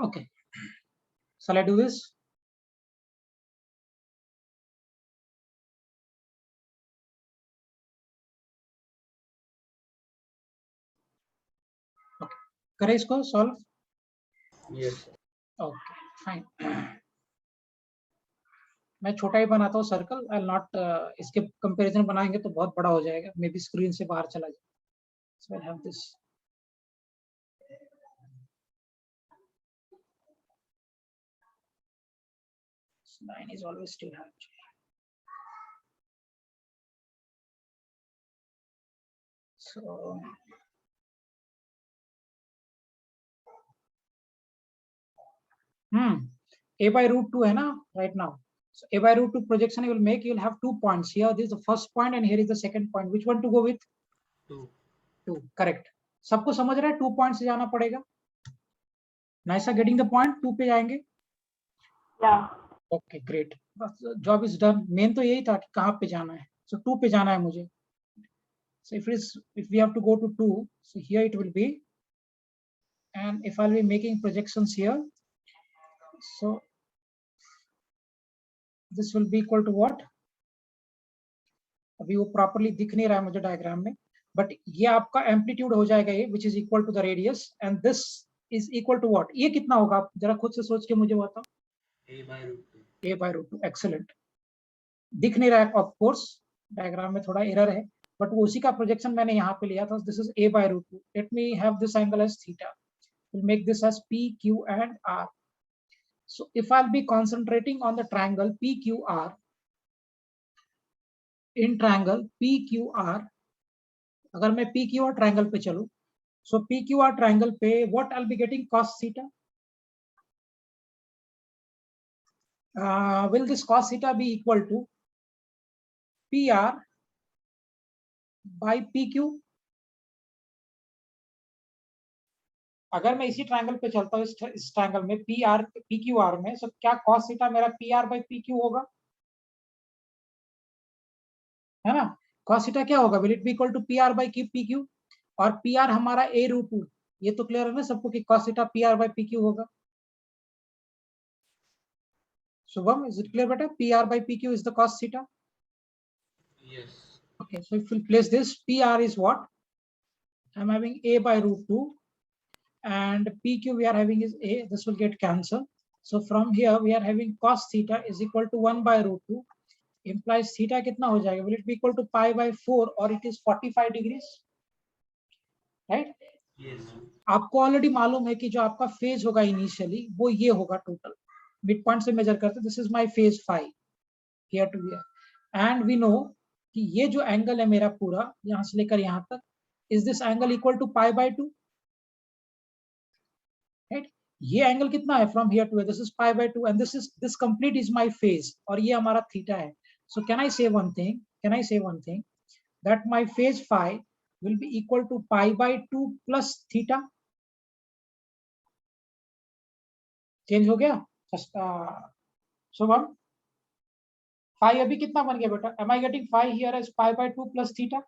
Okay, shall I do this? Okay, करें इसको solve? Yes, sir. Okay, fine. मैं छोटा ही बनाता हूँ circle, I not इसके comparison बनाएंगे तो बहुत बड़ा हो जाएगा, मे बी स्क्रीन से बाहर चला जाए. So I'll have this. This line is always still hard. So a by root 2 है ना right now. So a by root 2 projection you will make, you will have 2 points here. This is the first point and here is the second point. Which one to go with? 2. 2. Correct. सबको समझ रहा है 2 points से जाना पड़ेगा. Nice, getting the point. 2 पे जाएंगे. Yeah. Okay, great. Job is done. Main तो यही था कि कहाँ पे जाना है. So 2 पे जाना है मुझे. So if we have to go to 2, so here it will be, and if I'll be making projections here, so this will be equal to what? अभी वो properly दिख नहीं रहा है मुझे डायग्राम में, but ये आपका एम्पलीट्यूड हो जाएगा ये, which is equal to the radius, and this is equal to what? ये कितना होगा आप जरा खुद से सोच के मुझे बताओ. A by root 2. A by root 2. Excellent. दिख नहीं रहा है ऑफ कोर्स, डायग्राम में थोड़ा एरर है, बट वो उसी का प्रोजेक्शन मैंने यहाँ पे लिया था. This is a by root 2. Let me have this angle as theta. We'll make this as P, Q and R. So if I'll be concentrating on the triangle PQR, in triangle PQR, अगर मैं PQR triangle पे चलूं, so PQR triangle पे what I'll be getting cos theta. Will this cos theta be equal to PR by PQ? अगर मैं इसी triangle पे चलता हूँ, इस ट्रायंगल में PQR में, so क्या cos थीटा मेरा PR by PQ होगा, है ना? cos थीटा क्या होगा? Will it be equal to PR by PQ? और PR हमारा a root 2, ये तो क्लियर है ना सबको कि cos theta PR by PQ होगा. शुभम, is it clear बेटा? PR by PQ is the cos theta. Yes. Okay, so if we place this, PR is what? I'm having a by root 2, and PQ we are having is a. This will get cancelled. So from here we are having cos theta is equal to 1 by root 2. Implies theta कितना हो जाएगा? Will it be equal to pi by 4 or it is 45 degrees? Right? Yes. आपको already मालूम है कि जो आपका phase होगा इनिशियली वो ये होगा टोटल. मिड पॉइंट से मेजर करते, this is my phase phi here to here, and we know कि ये जो एंगल है मेरा पूरा यहाँ से लेकर यहाँ तक, is this angle equal to pi by 2. Right? ये एंगल कितना है from here to here? This is pi by 2 and this complete is my phase, और ये हमारा थीटा है. So can I say one thing that my phase phi will be equal to pi by 2 plus theta. Change हो गया Shubham? Phi अभी कितना बन गया बेटा? am I getting phi here as pi by 2 plus theta?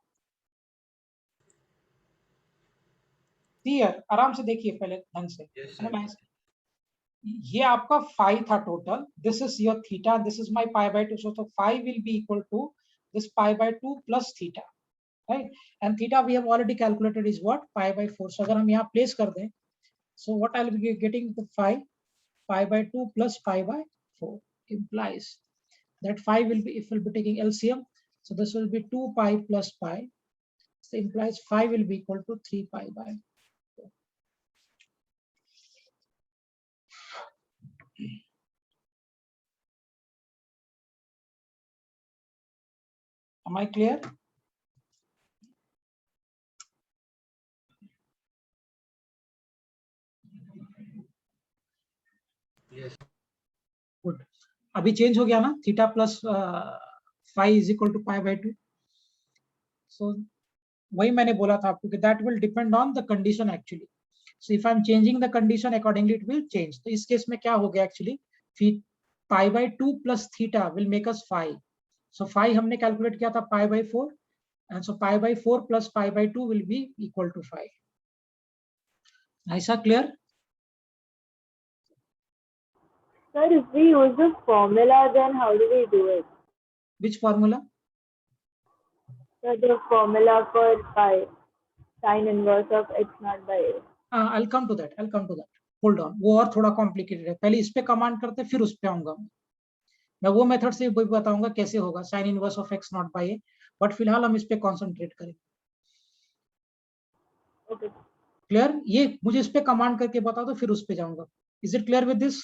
Clear? आराम से देखिए पहले ढंग से. Yes, ये आपका फाई था total, this is your theta, this is my pi by 2, so phi will be equal to this pi by 2 plus theta, right? And theta we have already calculated is what? Pi by 4. So अगर हम यहाँ place कर दें, so what I will be getting the pi by 2 plus pi by 4 implies that phi will be, if we'll be taking LCM, so this will be 2 pi plus pi, so implies phi will be equal to 3 pi by 4. Am I clear? Yes. Good. अभी change हो गया ना? Theta plus phi is equal to pi by 2. So वही मैंने बोला था आपको कि that will depend on the condition actually. So if I am changing the condition accordingly it will change. तो इस केस में क्या हो गया actually? Pi by 2 plus theta will make us phi. So phi हमने कैलकुलेट किया था pi by 4, and so pi by 4 plus pi by 2 will be equal to 5. ऐसा clear? Sir, if we use the formula, then how do we do it? Which formula? Sir, the formula for pi, sine inverse of x naught by a. I'll come to that. Hold on, वो और थोड़ा complicated है. पहले इस पे command करते फिर उस पे आऊंगा. मैं वो मेथड से भी बताऊंगा कैसे होगा sine inverse of x not by a, but फिलहाल हम इस पे कॉन्सेंट्रेट करेंगे. Okay. क्लियर? ये मुझे इस पे कमांड करके बता दो फिर उस पे जाऊंगा. Is it clear with this?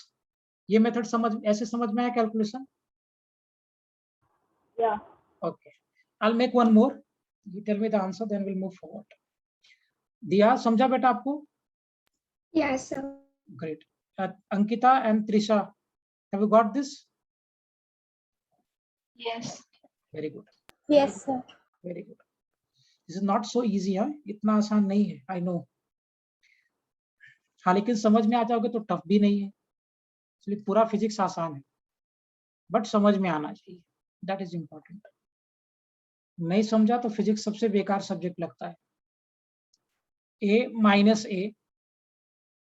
ये मेथड ऐसे समझ में आया calculation? Yeah. Okay, I'll make one more. You tell me the answer, then we'll move forward. दिया, समझा बेटा आपको? Yes, sir. Great. Ankita and Trisha, have you got this? Yes. Very good. Yes, sir. Very good. This is not so easy, हाँ? इतना आसान नहीं है, I know. हाँ, लेकिन समझ में आ जाओगे तो टफ भी नहीं है. इसलिए पूरा फिजिक्स आसान है, बट समझ में आना चाहिए. That is important. नहीं समझा तो फिजिक्स सबसे बेकार सब्जेक्ट लगता है. A minus A,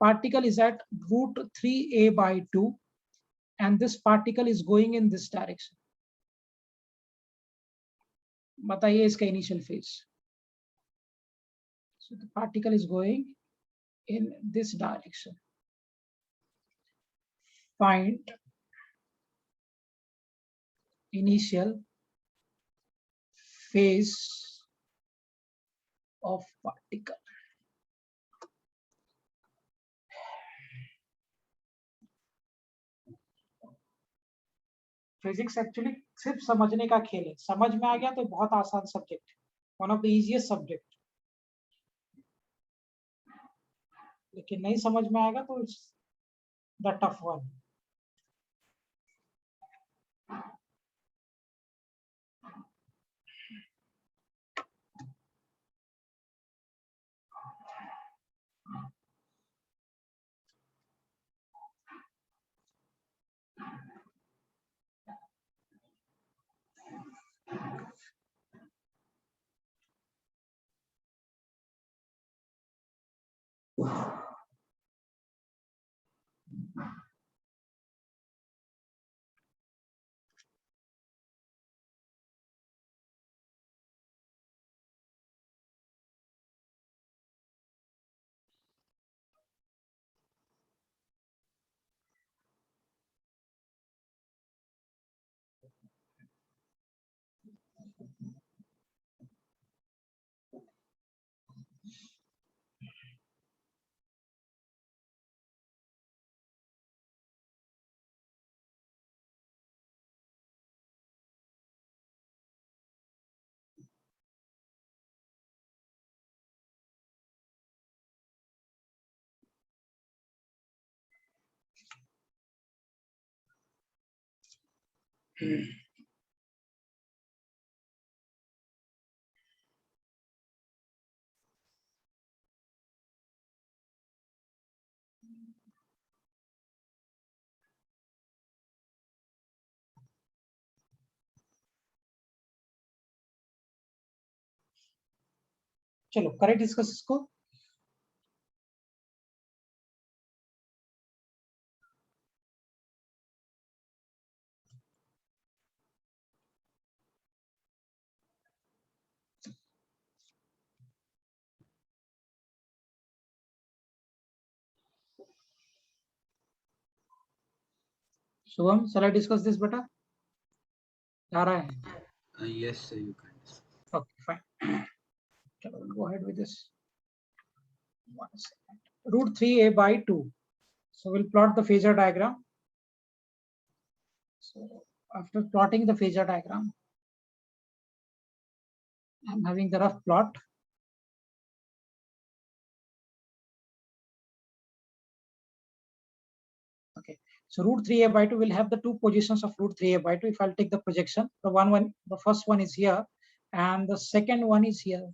particle is at root 3a by 2, and this particle is going in this direction. बताइए इसका initial phase. So the particle is going in this direction. Find initial phase of particle. Physics actually सिर्फ समझने का खेल है. समझ में आ गया तो बहुत आसान subject, one of the easiest subject. लेकिन नहीं समझ में आएगा तो इट्स द टफ वन. चलो करेक्ट डिस्कस इसको. Shubham, shall I discuss this बेटा? आ रहा है? Yes, sir, you can. Okay, fine. चलो, we'll go ahead with this. 1 second. Root 3a by 2. So we'll plot the phasor diagram. So after plotting the phasor diagram, I'm having the rough plot. Okay, so root 3a by 2 will have the two positions of root 3a by 2. If I'll take the projection, the first one is here, and the second one is here.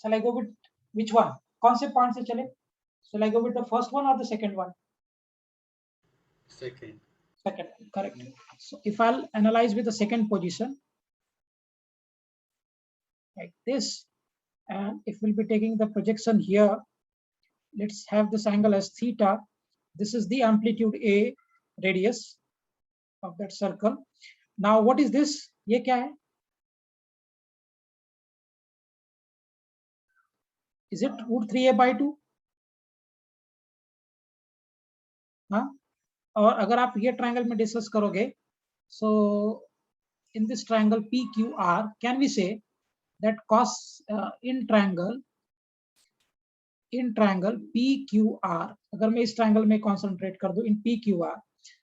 Shall I go with which one? कौन से point से चले? Shall I go with the first one or the second one? Second. Second, correct. So if I'll analyze with the second position, like this, and if we'll be taking the projection here, let's have this angle as theta. This is the amplitude A radius of that circle. Now what is this? ये क्या है? Is it root 3a by 2? हाँ, और अगर आप ये triangle में discuss करोगे, so in this triangle PQR, can we say that cos in triangle PQR, अगर मैं इस ट्रायंगल में concentrate कर दूं in PQR,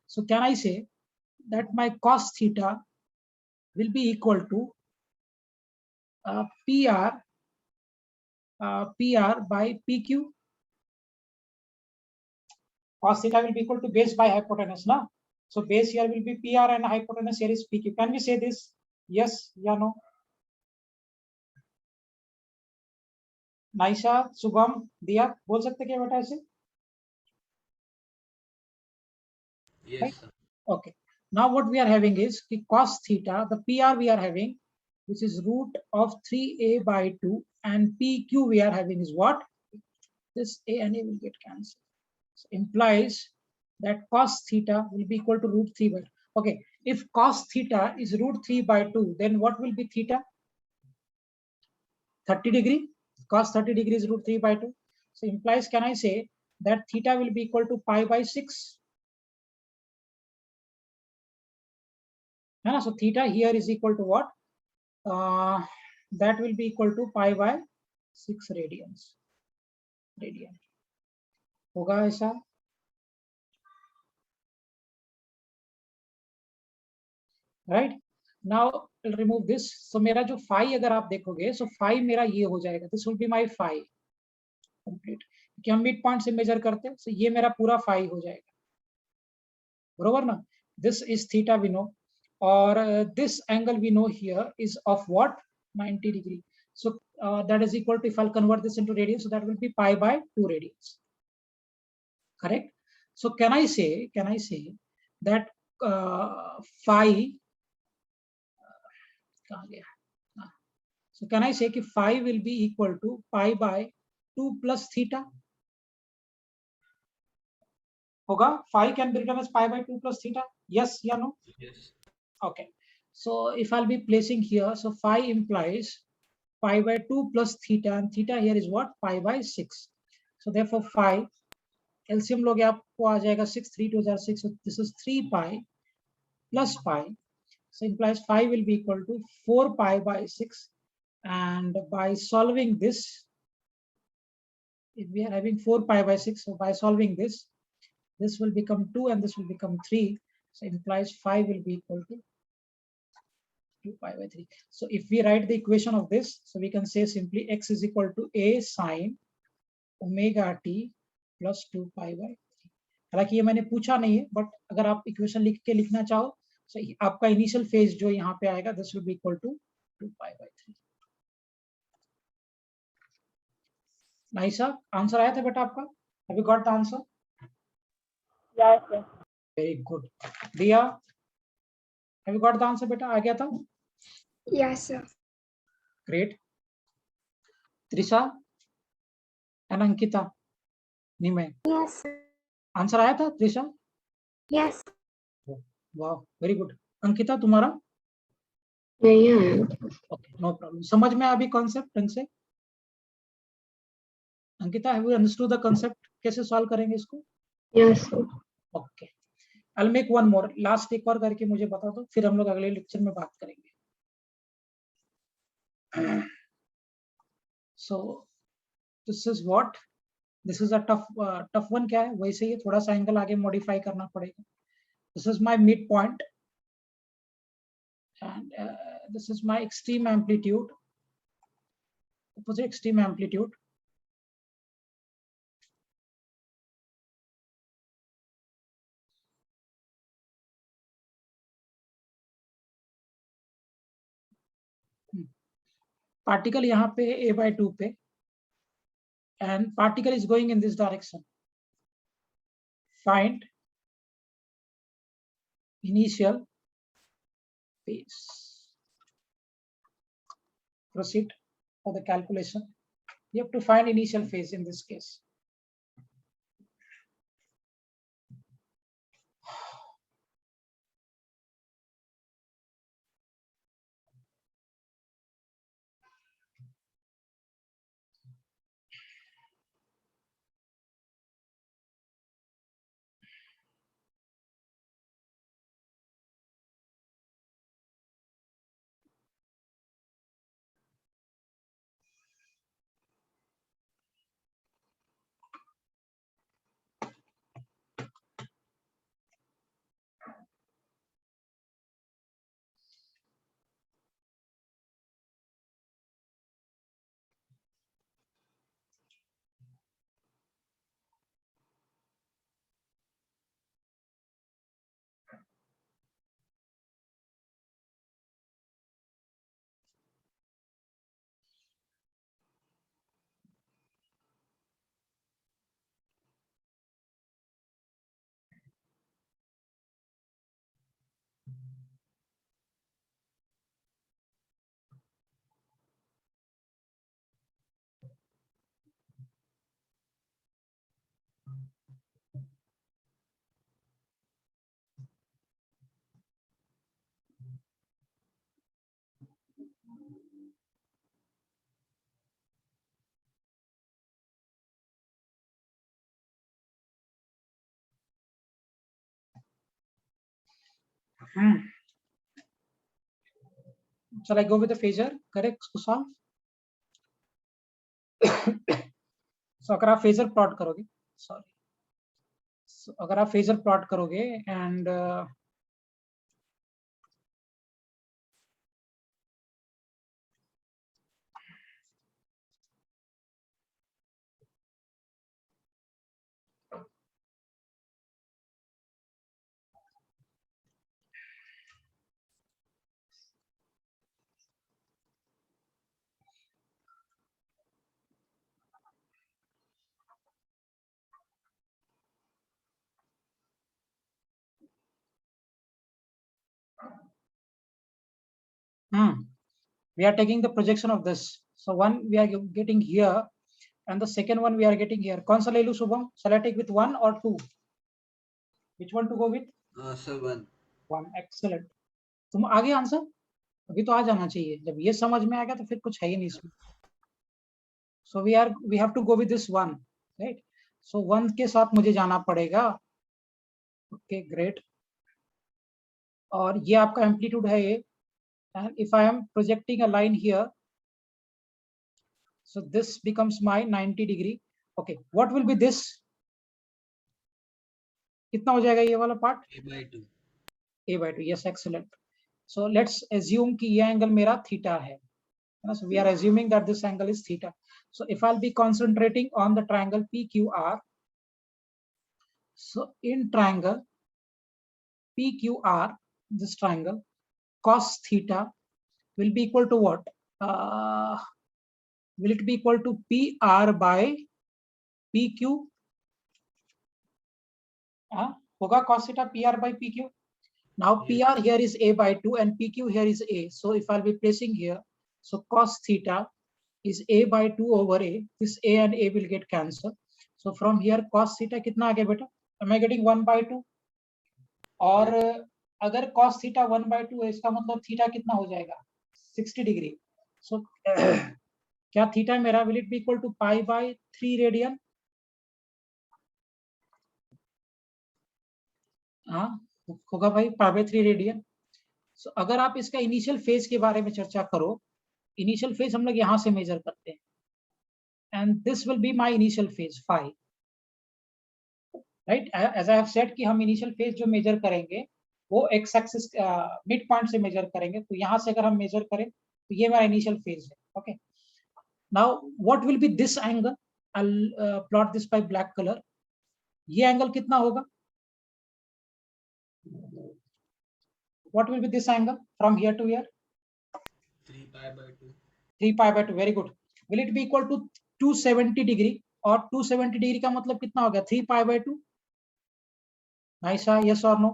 so can I say that my cos theta will be equal to PR by PQ? Cos theta will be equal to base by hypotenuse, na? So base here will be PR and hypotenuse here is PQ. Can we say this? Yes, या no? Naisha, Shubham, दिया बोल सकते क्या बेटा ऐसे? Yes, sir. Okay. Now what we are having is cos theta, the PR we are having, which is root of 3a by 2, and PQ we are having is what? This a and a will get cancelled. So implies that cos theta will be equal to root 3 by 2. Okay, if cos theta is root 3 by 2, then what will be theta? 30 degree. Cos 30 degree is root 3 by 2. So implies, can I say that theta will be equal to pi by 6? So theta here is equal to what? That will be equal to pi by 6 radians. होगा ऐसा? Right? Now I'll remove this. So मेरा जो phi अगर आप देखोगे, so phi मेरा ये हो जाएगा. This will be my phi. Complete. कि हम मिड पॉइंट से मेजर करते हैं, so ये मेरा पूरा phi हो जाएगा. बरोबर ना? This is theta we know, or this angle we know here is of what? 90 degree. So that is equal to, if I'll convert this into radians, so that will be pi by 2 radians. Correct? So can I say that phi, so can I say that phi will be equal to pi by 2 plus theta? Hoga? Phi can be written as pi by 2 plus theta? Yes, yeah, no? Yes. Okay. So if I'll be placing here, so phi implies pi by 2 plus theta, and theta here is what? Pi by 6. So therefore phi, LCM लोगे आपको आ जाएगा 6, 3 2 are 6. So this is 3 pi plus pi. So implies phi will be equal to 4 pi by 6. And by solving this, if we are having 4 pi by 6, so by solving this will become 2 and this will become 3. So implies phi will be equal to 2 pi by 3. So if we write the equation of this, so we can say simply x is equal to a sine omega t plus 2 pi by 3. हालांकि ये मैंने पूछा नहीं है, but अगर आप equation लिख के लिखना चाहो, so आपका इनिशियल फेज जो यहाँ पे आएगा, this will be equal to 2 pi by 3. Naisa, answer आया था बेटा आपका? Have you got the answer? Yes, sir. Very good. दिया, have you got the answer बेटा? आ गया था? Yes, sir. Great. Trisha and Ankita, Nimay, Yes, sir. Answer आया था त्रिशा? Yes. वाह, वेरी गुड. अंकिता तुम्हारा? नहीं आया. Okay, no problem. समझ में अभी कॉन्सेप्ट ढंग से? Ankita, have you understood the concept? कैसे सॉल्व करेंगे इसको? Yes, sir. Okay, I will make one more. Last एक और करके मुझे बता दो, फिर हम लोग अगले लेक्चर में बात करेंगे. So this is what, this is a tough one. क्या है? वैसे ही थोड़ा सा एंगल आगे मॉडिफाई करना पड़ेगा. This is my mid point and this is my extreme amplitude, opposite extreme amplitude. Particle यहाँ पे a by 2 पे, and particle is going in this direction. Find initial phase. Proceed for the calculation. You have to find initial phase in this case. Shall I go with the phasor? Correct, Kusal? So अगर आप phasor plot करोगे, sorry. So अगर आप phasor plot करोगे and we are taking the projection of this. So one we are getting here, and the second one we are getting here. कौन सा ले लूं Shubham? Shall I take with 1 or 2? Which one to go with? Sir, 1. 1. Excellent. तुम आगे answer अभी तो आ जाना चाहिए. जब ये समझ में आएगा तो फिर कुछ है ही नहीं इसमें. So we have to go with this 1, right? So 1 के साथ मुझे जाना पड़ेगा. Okay, great. और ये आपका एम्पलीट्यूड है ये. And if I am projecting a line here, so this becomes my 90 degree. Okay, what will be this? कितना हो जाएगा ये वाला part? A/2. A/2. Yes, excellent. So let's assume कि ये एंगल मेरा थीटा है. So we are assuming that this angle is theta. So if I'll be concentrating on the triangle PQR, so in triangle PQR, this triangle, cos theta will be equal to what? Will it be equal to PR by PQ? Hoga cos theta PR by PQ. Now PR here is A/2 and PQ here is A. So if I'll be placing here, so cos theta is A/2 over A. This A and A will get cancelled. So from here cos theta कितना आ गया बेटा? Am I getting 1/2? और अगर cos theta 1/2 है, इसका मतलब theta कितना हो जाएगा? 60 डिग्री. So क्या थीटा मेरा will it be equal to pi/3 radian? हाँ होगा भाई, pi/3 रेडियन. सो अगर आप इसका इनिशियल फेज के बारे में चर्चा करो, इनिशियल फेज हम लोग यहां से मेजर करते हैं, and this will be my initial phase phi, right? As I have said कि हम इनिशियल फेज जो मेजर करेंगे वो एक्स एक्सिस मिड पॉइंट से मेजर करेंगे. तो यहां से अगर हम मेजर करें तो ये मेरा इनिशियल फेज है. Okay, now what will be this angle? I will plot this by black colour. ये एंगल कितना होगा? What will be this angle from here to here? 3pi/2. 3pi/2. Very good. Will it be equal to 270 degree? और 270 degree का मतलब कितना हो गया? 3pi/2. Naisa, yes or no?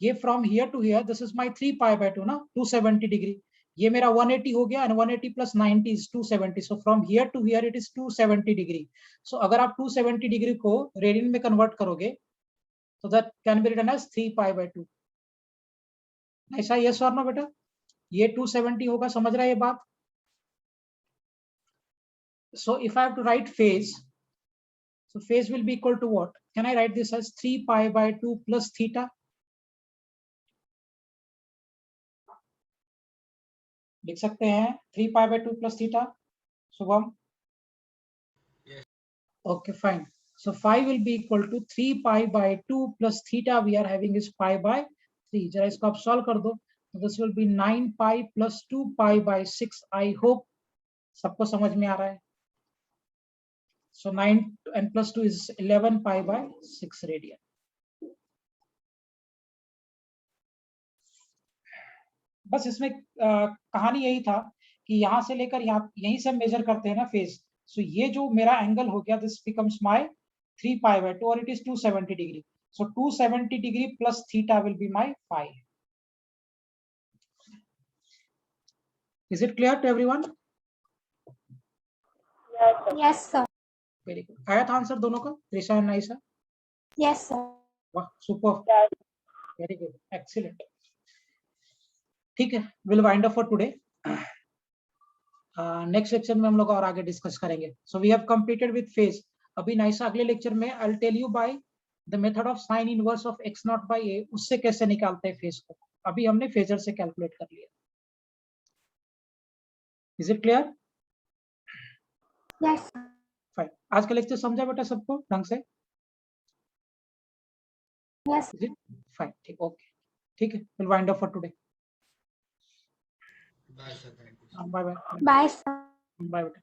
ये from here to here, this is my 3pi/2 ना, 270 degree. ये मेरा 180 हो गया, and 180 plus 90 is 270. So from here to here it is 270 degree. So अगर आप 270 डिग्री को रेडियन में कन्वर्ट करोगे तो that can be written as 3pi/2. ऐसा यस और नो बेटा? ये 270 होगा, समझ रहा है ये बात? So if I have to write phase, so phase will be equal to what? Can I write this as 3pi/2 plus theta? लिख सकते हैं 3pi/2 plus theta. Shubham? Yes. Okay, fine. So phi will be equal to 3pi/2 plus theta we are having is pi/3. जरा इसको आप solve कर दो. So this will be 9pi plus 2pi/6. I hope सबको समझ में आ रहा है. So 9 and plus 2 is 11pi/6 radian. बस इसमें कहानी यही था कि यहाँ से लेकर यहाँ यहीं से मेजर करते हैं ना फेज. सो ये जो मेरा एंगल हो गया, दिस बिकम्स माय 3pi/2 और it is 270 degree. So 270 degree plus theta will be my phi. Is it clear to everyone? Yes, sir. Very good. आया था आंसर दोनों का, Trisha and Naisa? Yes, sir. वाह, super, Yes. Very good, excellent. ठीक है, will wind up for today. Next lecture में हम लोग और आगे डिस्कस करेंगे. So we have completed with phase. अभी नाइसा अगले लेक्चर में I will tell you by the method of sine inverse of x0 by a, उससे कैसे निकालते हैं फेज को. अभी हमने फेजर से कैलकुलेट कर लिया। Is it clear? Yes, sir. Fine. आज का लेक्चर समझा बेटा सबको ढंग से? Yes. Is it fine? ठीक, ओके, ठीक है, will wind up for today. Bye, sir. Thank you. Bye bye Bye, sir. Bye बेटा।